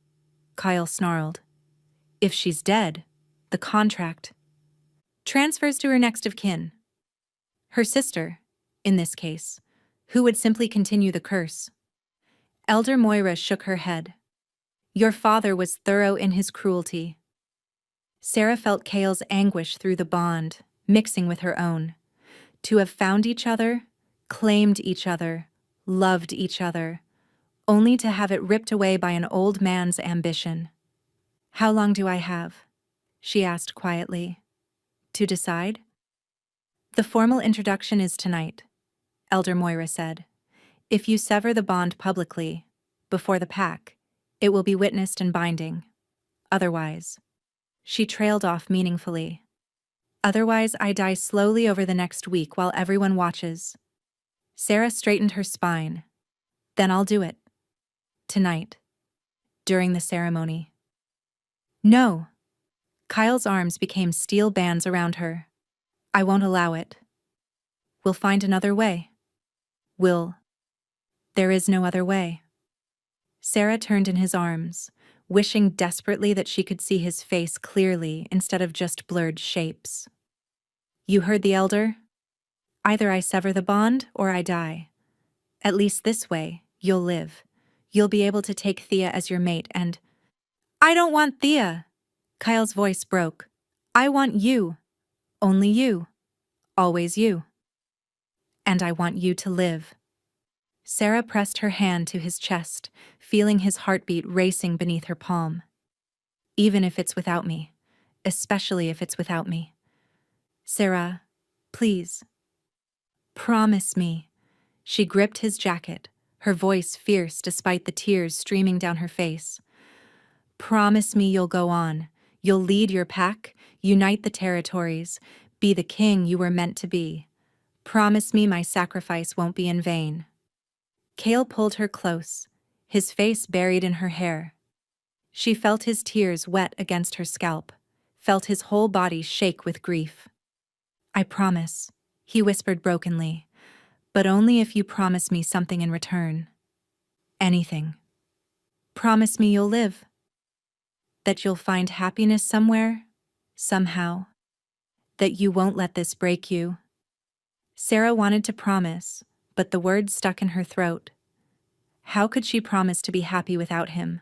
Kyle snarled. If she's dead, the contract transfers to her next of kin. Her sister, in this case, who would simply continue the curse. Elder Moira shook her head. Your father was thorough in his cruelty. Sarah felt Kale's anguish through the bond, mixing with her own. To have found each other, claimed each other, loved each other, only to have it ripped away by an old man's ambition. How long do I have? She asked quietly. To decide? The formal introduction is tonight, Elder Moira said. If you sever the bond publicly, before the pack, it will be witnessed and binding. Otherwise... She trailed off meaningfully. Otherwise, I die slowly over the next week while everyone watches. Sarah straightened her spine. Then I'll do it. Tonight. During the ceremony. No. Kyle's arms became steel bands around her. I won't allow it. We'll find another way. There is no other way. Sarah turned in his arms, wishing desperately that she could see his face clearly instead of just blurred shapes. You heard the elder? Either I sever the bond or I die. At least this way, you'll live. You'll be able to take Thea as your mate and... I don't want Thea! Kyle's voice broke. I want you, only you, always you. And I want you to live. Sarah pressed her hand to his chest, feeling his heartbeat racing beneath her palm. Even if it's without me. Especially if it's without me. Sarah, please. Promise me. She gripped his jacket, her voice fierce despite the tears streaming down her face. Promise me you'll go on. You'll lead your pack, unite the territories, be the king you were meant to be. Promise me my sacrifice won't be in vain. Cale pulled her close, his face buried in her hair. She felt his tears wet against her scalp, felt his whole body shake with grief. I promise, he whispered brokenly, but only if you promise me something in return. Anything. Promise me you'll live. That you'll find happiness somewhere, somehow. That you won't let this break you. Sarah wanted to promise, but the words stuck in her throat. How could she promise to be happy without him,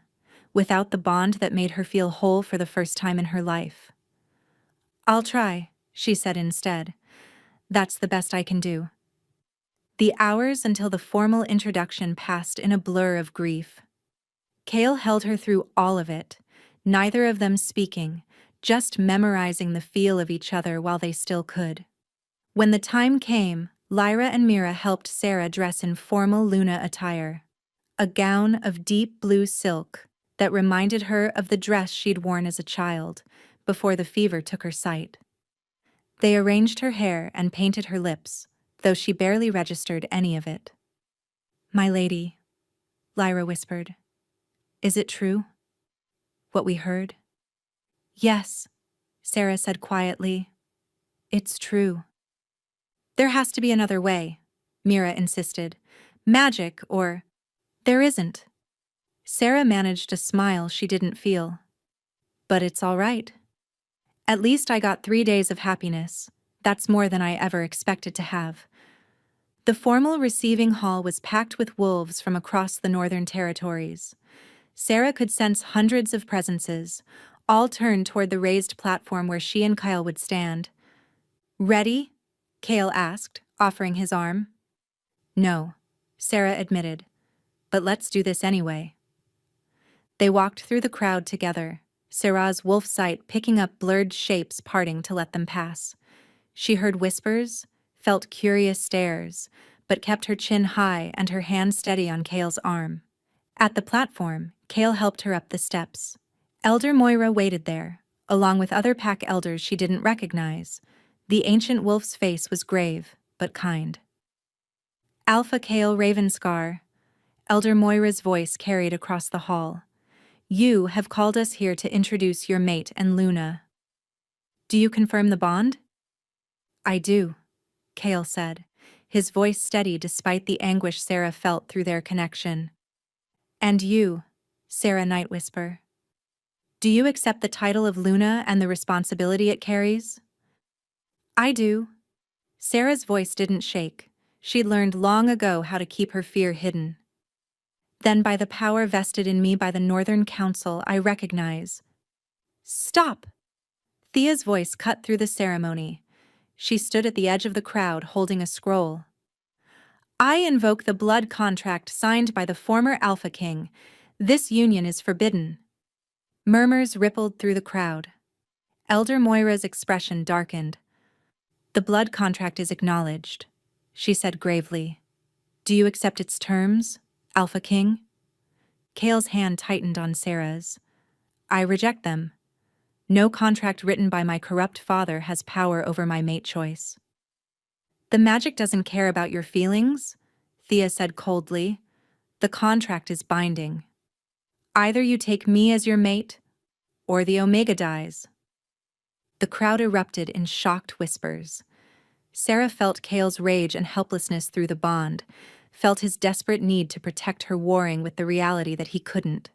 without the bond that made her feel whole for the first time in her life? I'll try, she said instead. That's the best I can do. The hours until the formal introduction passed in a blur of grief. Cale held her through all of it, neither of them speaking, just memorizing the feel of each other while they still could. When the time came, Lyra and Mira helped Sarah dress in formal Luna attire. A gown of deep blue silk that reminded her of the dress she'd worn as a child, before the fever took her sight. They arranged her hair and painted her lips, though she barely registered any of it. My lady, Lyra whispered. Is it true? What we heard? Yes, Sarah said quietly. It's true. There has to be another way, Mira insisted. Magic or... There isn't. Sarah managed a smile she didn't feel. But it's all right. At least I got 3 days of happiness. That's more than I ever expected to have. The formal receiving hall was packed with wolves from across the Northern Territories. Sarah could sense hundreds of presences, all turned toward the raised platform where she and Kyle would stand. Ready? Cale asked, offering his arm. No, Sarah admitted. But let's do this anyway. They walked through the crowd together, Sarah's wolf sight picking up blurred shapes parting to let them pass. She heard whispers, felt curious stares, but kept her chin high and her hand steady on Cale's arm. At the platform, Cale helped her up the steps. Elder Moira waited there, along with other pack elders she didn't recognize. The ancient wolf's face was grave, but kind. Alpha Cale Ravenscar, Elder Moira's voice carried across the hall. You have called us here to introduce your mate and Luna. Do you confirm the bond? I do, Cale said, his voice steady despite the anguish Sarah felt through their connection. And you, Sarah Nightwhisper. Do you accept the title of Luna and the responsibility it carries? I do. Sarah's voice didn't shake. She'd learned long ago how to keep her fear hidden. Then by the power vested in me by the Northern Council, I recognize. Stop! Thea's voice cut through the ceremony. She stood at the edge of the crowd holding a scroll. I invoke the blood contract signed by the former Alpha King. This union is forbidden. Murmurs rippled through the crowd. Elder Moira's expression darkened. The blood contract is acknowledged, she said gravely. Do you accept its terms, Alpha King? Cale's hand tightened on Sarah's. I reject them. No contract written by my corrupt father has power over my mate choice. The magic doesn't care about your feelings, Thea said coldly. The contract is binding. Either you take me as your mate, or the Omega dies. The crowd erupted in shocked whispers. Sarah felt Cale's rage and helplessness through the bond, felt his desperate need to protect her warring with the reality that he couldn't.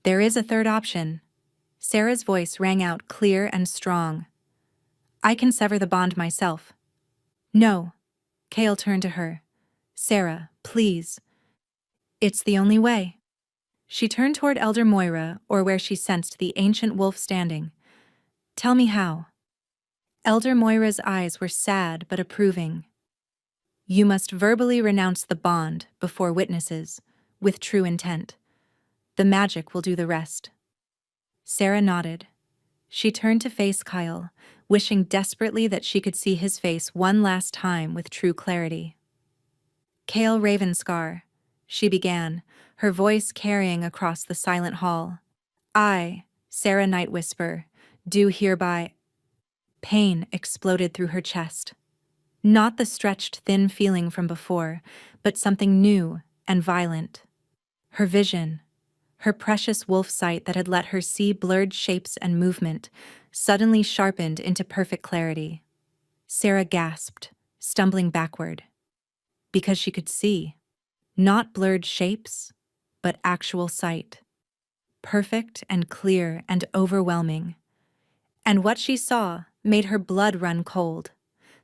There is a third option. Sarah's voice rang out clear and strong. I can sever the bond myself. No. Cale turned to her. Sarah, please. It's the only way. She turned toward Elder Moira, or where she sensed the ancient wolf standing. Tell me how. Elder Moira's eyes were sad but approving. You must verbally renounce the bond before witnesses, with true intent. The magic will do the rest. Sarah nodded. She turned to face Kyle, wishing desperately that she could see his face one last time with true clarity. Kale Ravenscar, she began, her voice carrying across the silent hall. I, Sarah Nightwhisper, do hereby. Pain exploded through her chest. Not the stretched thin feeling from before, but something new and violent. Her vision, her precious wolf sight that had let her see blurred shapes and movement, suddenly sharpened into perfect clarity. Sarah gasped, stumbling backward. Because she could see. Not blurred shapes, but actual sight. Perfect and clear and overwhelming. And what she saw made her blood run cold.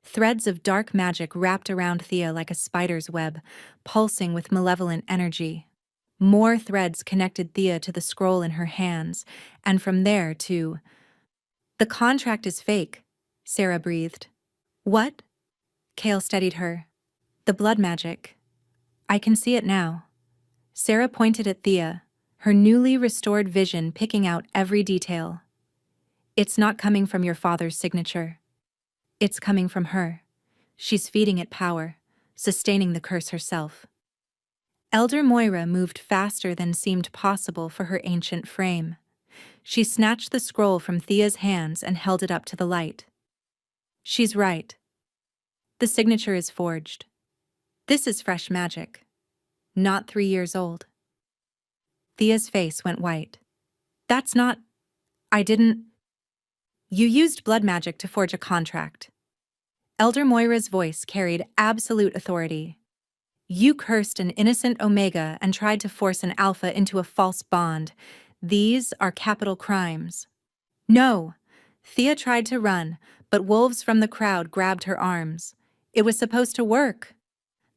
Threads of dark magic wrapped around Thea like a spider's web, pulsing with malevolent energy. More threads connected Thea to the scroll in her hands, and from there to... The contract is fake, Sarah breathed. What? Kale steadied her. The blood magic. I can see it now. Sarah pointed at Thea, her newly restored vision picking out every detail. It's not coming from your father's signature. It's coming from her. She's feeding it power, sustaining the curse herself. Elder Moira moved faster than seemed possible for her ancient frame. She snatched the scroll from Thea's hands and held it up to the light. She's right. The signature is forged. This is fresh magic. Not 3 years old. Thea's face went white. That's not... I didn't... You used blood magic to forge a contract. Elder Moira's voice carried absolute authority. You cursed an innocent Omega and tried to force an Alpha into a false bond. These are capital crimes. No! Thea tried to run, but wolves from the crowd grabbed her arms. It was supposed to work.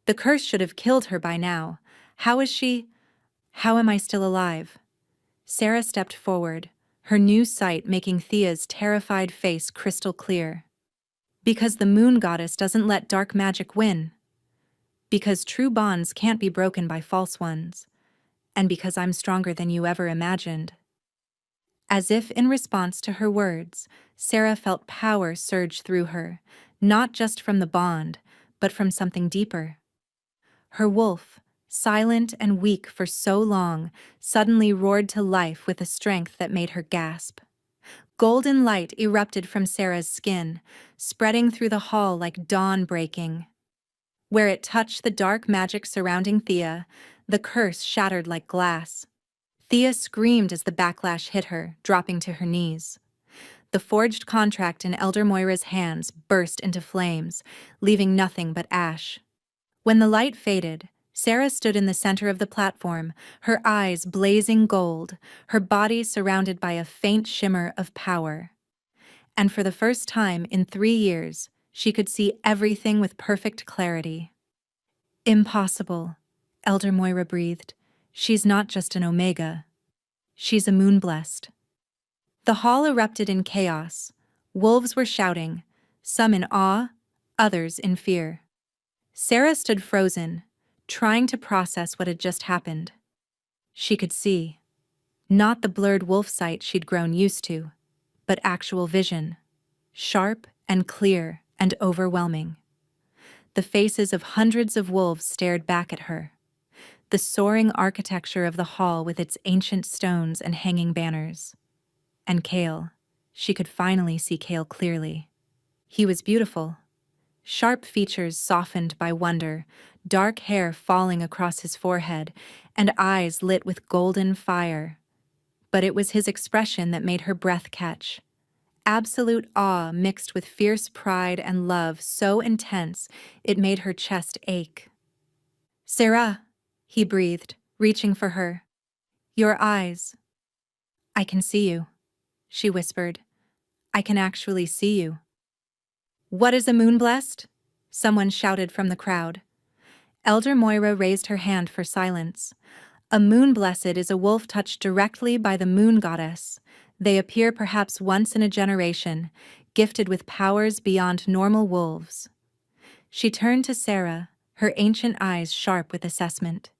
The curse should have killed her by now. How is she... How am I still alive? Sarah stepped forward, her new sight making Thea's terrified face crystal clear. Because the moon goddess doesn't let dark magic win. Because true bonds can't be broken by false ones. And because I'm stronger than you ever imagined. As if in response to her words, Sarah felt power surge through her, not just from the bond, but from something deeper. Her wolf, silent and weak for so long, suddenly roared to life with a strength that made her gasp. Golden light erupted from Sarah's skin, spreading through the hall like dawn breaking. Where it touched the dark magic surrounding Thea, the curse shattered like glass. Thea screamed as the backlash hit her, dropping to her knees. The forged contract in Elder Moira's hands burst into flames, leaving nothing but ash. When the light faded, Sarah stood in the center of the platform, her eyes blazing gold, her body surrounded by a faint shimmer of power. And for the first time in 3 years, she could see everything with perfect clarity. Impossible, Elder Moira breathed. She's not just an Omega. She's a moon-blessed. The hall erupted in chaos. Wolves were shouting, some in awe, others in fear. Sarah stood frozen, trying to process what had just happened. She could see. Not the blurred wolf sight she'd grown used to, but actual vision. Sharp and clear and overwhelming. The faces of hundreds of wolves stared back at her. The soaring architecture of the hall with its ancient stones and hanging banners. And Kale. She could finally see Kale clearly. He was beautiful. Sharp features softened by wonder, dark hair falling across his forehead, and eyes lit with golden fire. But it was his expression that made her breath catch. Absolute awe mixed with fierce pride and love so intense it made her chest ache. "Sarah," he breathed, reaching for her. "Your eyes." "I can see you," she whispered. "I can actually see you." "What is a moon-blessed?" someone shouted from the crowd. Elder Moira raised her hand for silence. A moon-blessed is a wolf touched directly by the moon goddess. They appear perhaps once in a generation, gifted with powers beyond normal wolves. She turned to Sarah, her ancient eyes sharp with assessment.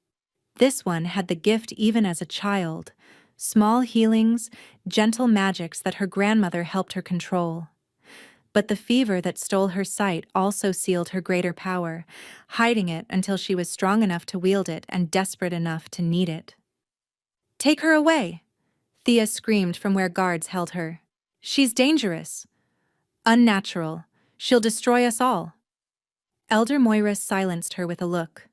This one had the gift even as a child, small healings, gentle magics that her grandmother helped her control. But the fever that stole her sight also sealed her greater power, hiding it until she was strong enough to wield it and desperate enough to need it. "Take her away!" Thea screamed from where guards held her. "She's dangerous. Unnatural. She'll destroy us all." Elder Moira silenced her with a look.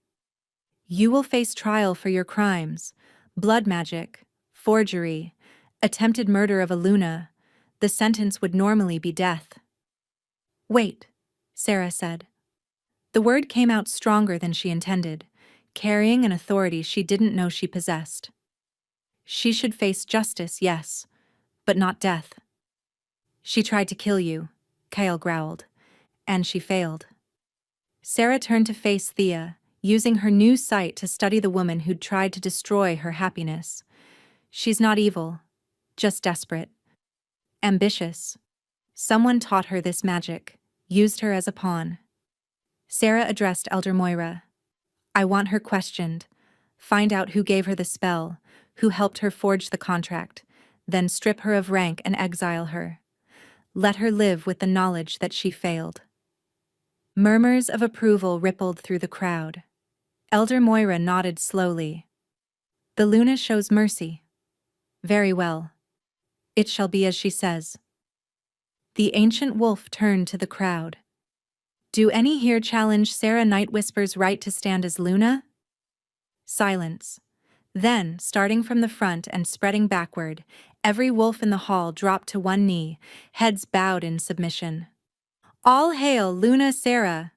"You will face trial for your crimes: blood magic, forgery, attempted murder of a Luna. The sentence would normally be death." "Wait," Sarah said. The word came out stronger than she intended, carrying an authority she didn't know she possessed. "She should face justice, yes, but not death." "She tried to kill you," Kyle growled, "and she failed." Sarah turned to face Thea, using her new sight to study the woman who'd tried to destroy her happiness. "She's not evil, just desperate. Ambitious. Someone taught her this magic, used her as a pawn." Sarah addressed Elder Moira. "I want her questioned. Find out who gave her the spell, who helped her forge the contract, then strip her of rank and exile her. Let her live with the knowledge that she failed." Murmurs of approval rippled through the crowd. Elder Moira nodded slowly. "The Luna shows mercy. Very well. It shall be as she says." The ancient wolf turned to the crowd. "Do any here challenge Sarah Nightwhisper's right to stand as Luna?" Silence. Then, starting from the front and spreading backward, every wolf in the hall dropped to one knee, heads bowed in submission. "All hail Luna Sarah,"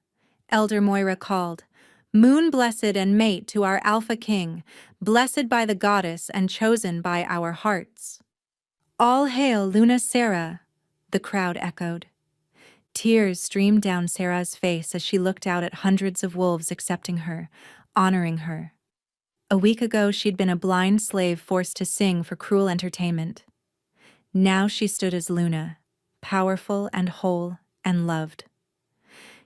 Elder Moira called. "Moon blessed and mate to our Alpha King, blessed by the goddess and chosen by our hearts." "All hail Luna Sarah," the crowd echoed. Tears streamed down Sarah's face as she looked out at hundreds of wolves accepting her, honoring her. A week ago she'd been a blind slave forced to sing for cruel entertainment. Now she stood as Luna, powerful and whole and loved.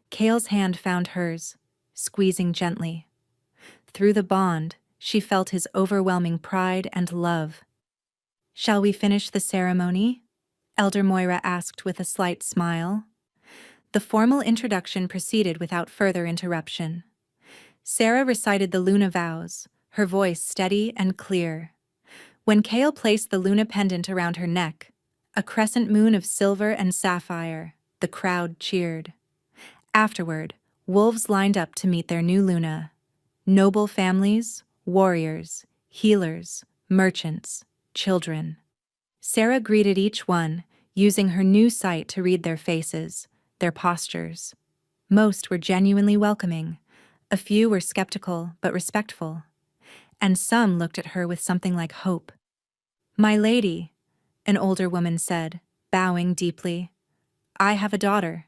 Kale's hand found hers, squeezing gently. Through the bond, she felt his overwhelming pride and love. "Shall we finish the ceremony?" Elder Moira asked with a slight smile. The formal introduction proceeded without further interruption. Sarah recited the Luna vows, her voice steady and clear. When Kale placed the Luna pendant around her neck, a crescent moon of silver and sapphire, the crowd cheered. Afterward, wolves lined up to meet their new Luna. Noble families, warriors, healers, merchants, children. Sarah greeted each one, using her new sight to read their faces, their postures. Most were genuinely welcoming. A few were skeptical but respectful. And some looked at her with something like hope. "My lady," an older woman said, bowing deeply, "I have a daughter.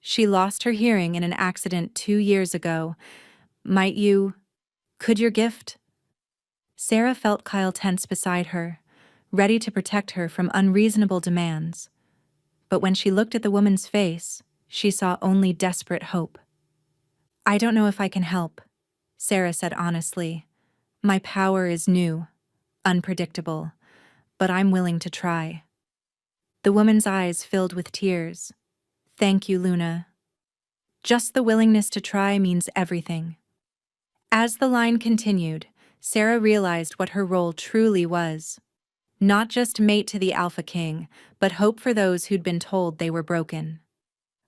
She lost her hearing in an accident 2 years ago. Could your gift?" Sarah felt Kyle tense beside her, ready to protect her from unreasonable demands. But when she looked at the woman's face, she saw only desperate hope. "I don't know if I can help," Sarah said honestly. "My power is new, unpredictable, but I'm willing to try." The woman's eyes filled with tears. "Thank you, Luna. Just the willingness to try means everything." As the line continued, Sarah realized what her role truly was. Not just mate to the Alpha King, but hope for those who'd been told they were broken.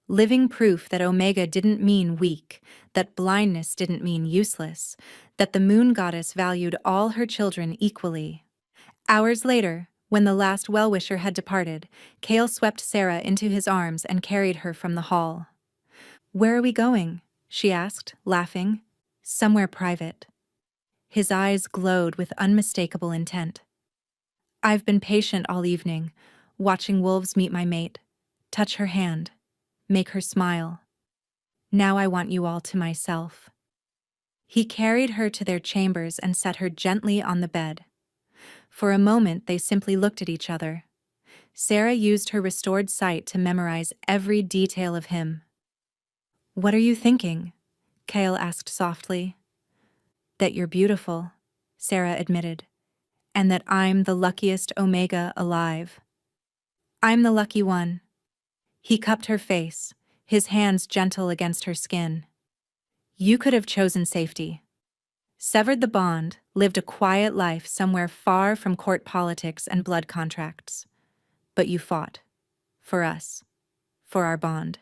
Living proof that Omega didn't mean weak, that blindness didn't mean useless, that the moon goddess valued all her children equally. Hours later, when the last well-wisher had departed, Kale swept Sarah into his arms and carried her from the hall. "Where are we going?" she asked, laughing. "Somewhere private." His eyes glowed with unmistakable intent. "I've been patient all evening, watching wolves meet my mate, touch her hand, make her smile. Now I want you all to myself." He carried her to their chambers and set her gently on the bed. For a moment they simply looked at each other. Sarah used her restored sight to memorize every detail of him. "What are you thinking?" Kale asked softly. "That you're beautiful," Sarah admitted, "and that I'm the luckiest Omega alive." "I'm the lucky one." He cupped her face, his hands gentle against her skin. "You could have chosen safety. Severed the bond, lived a quiet life somewhere far from court politics and blood contracts. But you fought. For us. For our bond."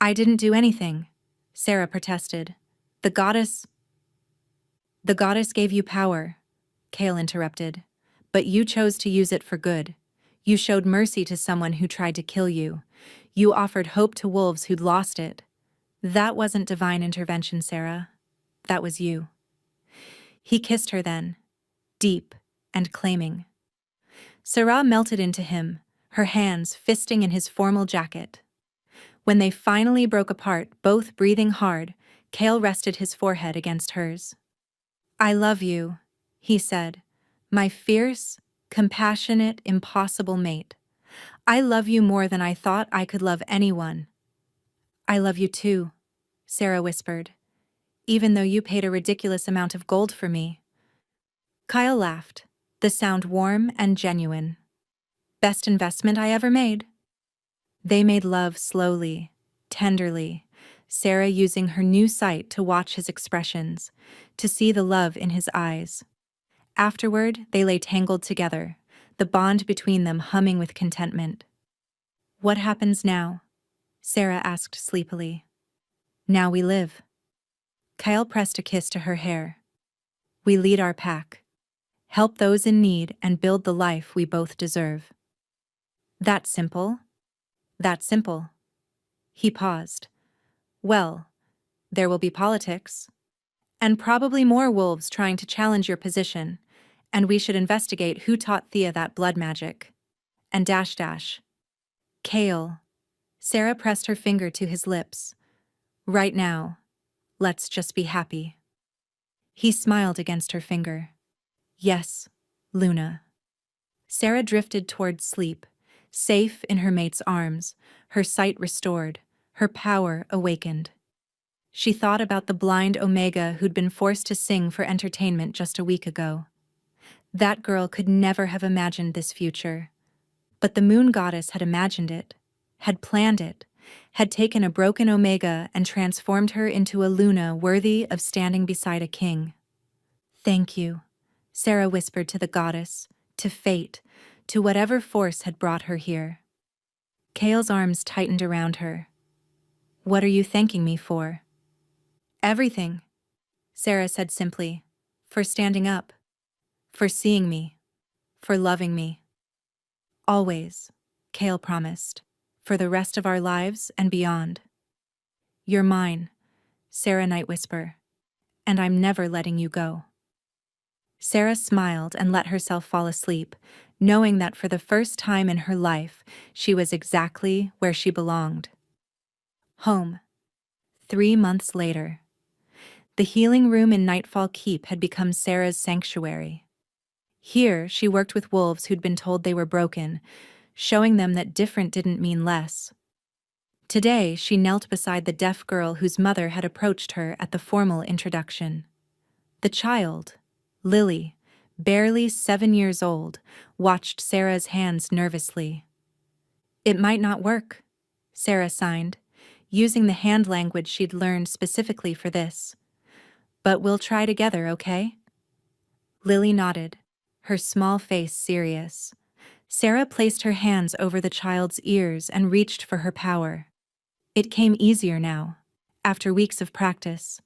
"I didn't do anything," Sarah protested. The goddess gave you power," Kale interrupted. "But you chose to use it for good. You showed mercy to someone who tried to kill you. You offered hope to wolves who'd lost it. That wasn't divine intervention, Sarah. That was you." He kissed her then, deep and claiming. Sarah melted into him, her hands fisting in his formal jacket. When they finally broke apart, both breathing hard, Kale rested his forehead against hers. "I love you," he said, "my fierce, compassionate, impossible mate. I love you more than I thought I could love anyone." "I love you too," Sarah whispered, "even though you paid a ridiculous amount of gold for me." Kyle laughed, the sound warm and genuine. "Best investment I ever made." They made love slowly, tenderly, Sarah using her new sight to watch his expressions, to see the love in his eyes. Afterward, they lay tangled together, the bond between them humming with contentment. "What happens now?" Sarah asked sleepily. "Now we live." Kyle pressed a kiss to her hair. "We lead our pack, help those in need, and build the life we both deserve." "That simple? That simple." He paused. "Well, there will be politics. And probably more wolves trying to challenge your position, and we should investigate who taught Thea that blood magic. And dash dash. Kale." Sarah pressed her finger to his lips. "Right now, let's just be happy." He smiled against her finger. "Yes, Luna." Sarah drifted toward sleep, safe in her mate's arms, her sight restored, her power awakened. She thought about the blind Omega who'd been forced to sing for entertainment just a week ago. That girl could never have imagined this future. But the moon goddess had imagined it, had planned it, had taken a broken Omega and transformed her into a Luna worthy of standing beside a king. "Thank you," Sarah whispered to the goddess, to fate, to whatever force had brought her here. Kale's arms tightened around her. "What are you thanking me for?" "Everything," Sarah said simply. "For standing up. For seeing me. For loving me." "Always," Kale promised. "For the rest of our lives and beyond." "You're mine," Sarah Night whisper. "And I'm never letting you go." Sarah smiled and let herself fall asleep, knowing that for the first time in her life, she was exactly where she belonged. Home. 3 months later. The healing room in Nightfall Keep had become Sarah's sanctuary. Here, she worked with wolves who'd been told they were broken, showing them that different didn't mean less. Today, she knelt beside the deaf girl whose mother had approached her at the formal introduction. The child, Lily, barely 7 years old, watched Sarah's hands nervously. "It might not work," Sarah signed, using the hand language she'd learned specifically for this. "But we'll try together, okay?" Lily nodded, her small face serious. Sarah placed her hands over the child's ears and reached for her power. It came easier now. After weeks of practice,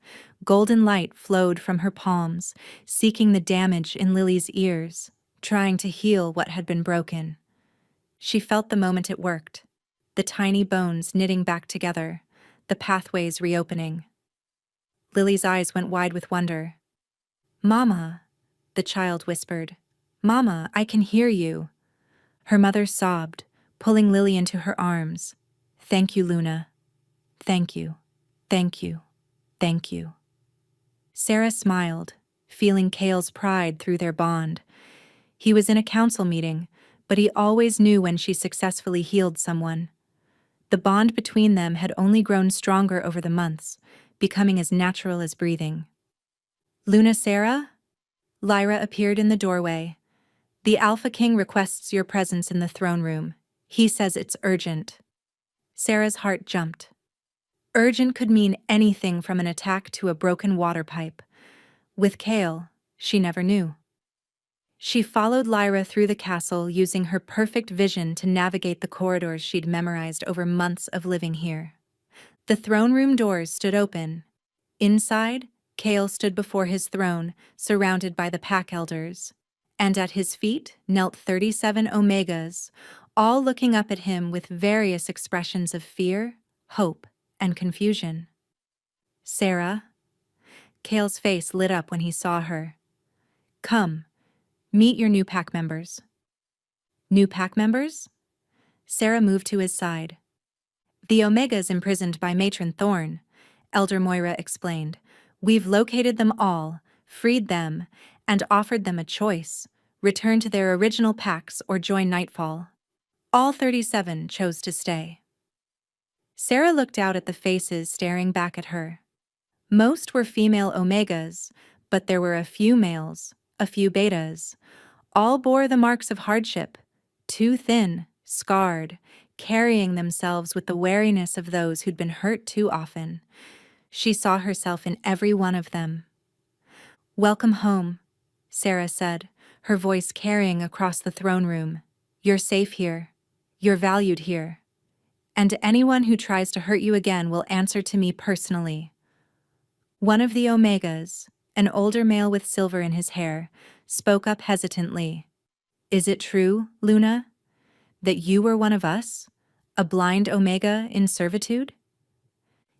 golden light flowed from her palms, seeking the damage in Lily's ears, trying to heal what had been broken. She felt the moment it worked, the tiny bones knitting back together, the pathways reopening. Lily's eyes went wide with wonder. "Mama," the child whispered. "Mama, I can hear you." Her mother sobbed, pulling Lily into her arms. "Thank you, Luna. Thank you. Thank you. Thank you." Sarah smiled, feeling Kale's pride through their bond. He was in a council meeting, but he always knew when she successfully healed someone. The bond between them had only grown stronger over the months, becoming as natural as breathing. "Luna Sarah?" Lyra appeared in the doorway. "The Alpha King requests your presence in the throne room. He says it's urgent." Sarah's heart jumped. Urgent could mean anything from an attack to a broken water pipe. With Kale, she never knew. She followed Lyra through the castle, using her perfect vision to navigate the corridors she'd memorized over months of living here. The throne room doors stood open. Inside, Kale stood before his throne, surrounded by the pack elders. And at his feet knelt 37 Omegas, all looking up at him with various expressions of fear, hope, and confusion. "Sarah?" Kale's face lit up when he saw her. "Come, meet your new pack members." "New pack members?" Sarah moved to his side. "The Omegas imprisoned by Matron Thorn," Elder Moira explained. "We've located them all, freed them, and offered them a choice: return to their original packs or join Nightfall." All 37 chose to stay. Sarah looked out at the faces staring back at her. Most were female Omegas, but there were a few males, a few betas. All bore the marks of hardship, too thin, scarred, carrying themselves with the wariness of those who'd been hurt too often. She saw herself in every one of them. "Welcome home," Sarah said, her voice carrying across the throne room. "You're safe here. You're valued here. And anyone who tries to hurt you again will answer to me personally." One of the Omegas, an older male with silver in his hair, spoke up hesitantly. "Is it true, Luna, that you were one of us? A blind Omega in servitude?"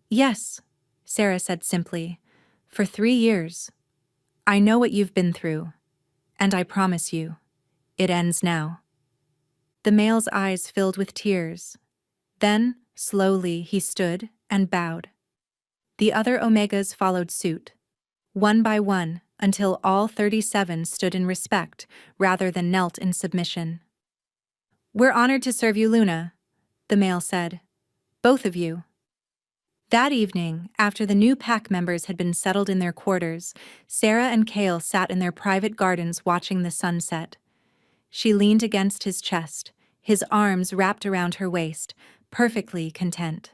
"Yes," Sarah said simply. "For 3 years. I know what you've been through. And I promise you, it ends now." The male's eyes filled with tears. Then, slowly, he stood and bowed. The other Omegas followed suit, one by one, until all 37 stood in respect rather than knelt in submission. "We're honored to serve you, Luna," the male said. "Both of you." That evening, after the new pack members had been settled in their quarters, Sarah and Kale sat in their private gardens watching the sunset. She leaned against his chest, his arms wrapped around her waist, perfectly content.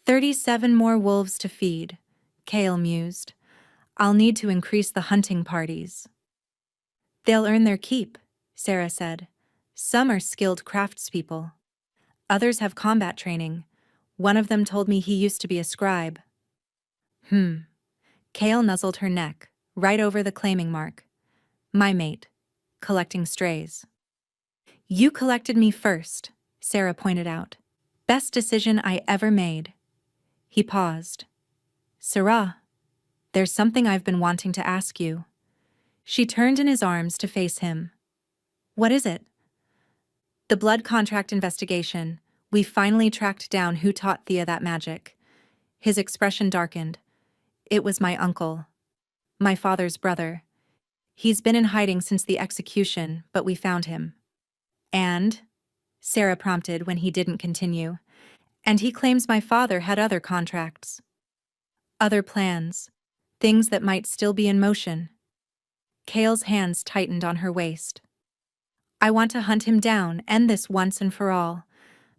37 more wolves to feed, Kale mused. "I'll need to increase the hunting parties." "They'll earn their keep," Sarah said. "Some are skilled craftspeople. Others have combat training. One of them told me he used to be a scribe." Kale nuzzled her neck, right over the claiming mark. "My mate, collecting strays." "You collected me first," Sarah pointed out. "Best decision I ever made." He paused. "Sarah, there's something I've been wanting to ask you." She turned in his arms to face him. "What is it?" "The blood contract investigation. We finally tracked down who taught Thea that magic." His expression darkened. "It was my uncle. My father's brother. He's been in hiding since the execution, but we found him." "And?" Sarah prompted when he didn't continue. "And he claims my father had other contracts. Other plans. Things that might still be in motion." Kale's hands tightened on her waist. "I want to hunt him down, end this once and for all.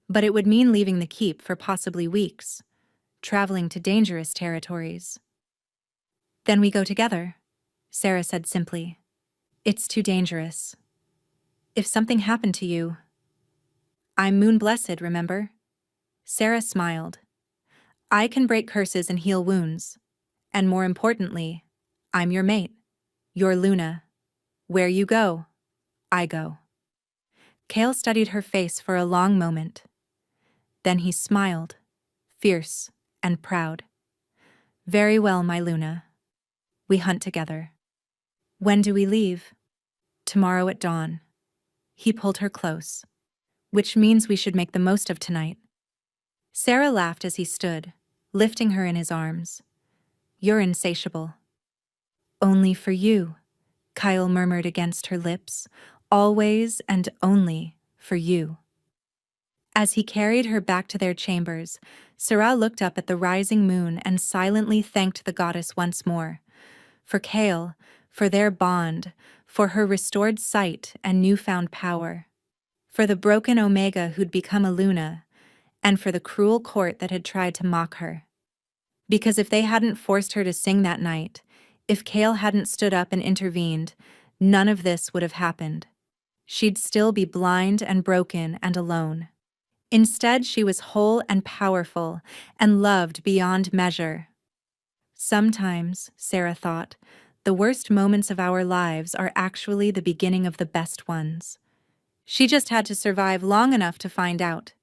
But it would mean leaving the keep for possibly weeks, traveling to dangerous territories." "Then we go together," Sarah said simply. "It's too dangerous. If something happened to you..." "I'm moon blessed, remember?" Sarah smiled. "I can break curses and heal wounds. And more importantly, I'm your mate. You're Luna. Where you go, I go." Kale studied her face for a long moment. Then he smiled, fierce and proud. "Very well, my Luna. We hunt together." "When do we leave?" "Tomorrow at dawn." He pulled her close. "Which means we should make the most of tonight." Sarah laughed as he stood, lifting her in his arms. "You're insatiable." "Only for you," Kyle murmured against her lips, always and only for you. As he carried her back to their chambers, Sarah looked up at the rising moon and silently thanked the goddess once more. For Kale, for their bond, for her restored sight and newfound power. For the broken Omega who'd become a Luna, and for the cruel court that had tried to mock her. Because if they hadn't forced her to sing that night, if Kale hadn't stood up and intervened, none of this would have happened. She'd still be blind and broken and alone. Instead, she was whole and powerful and loved beyond measure. Sometimes, Sarah thought, the worst moments of our lives are actually the beginning of the best ones. She just had to survive long enough to find out.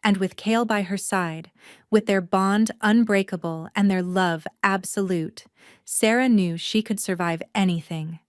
And with Kale by her side, with their bond unbreakable and their love absolute, Sarah knew she could survive anything.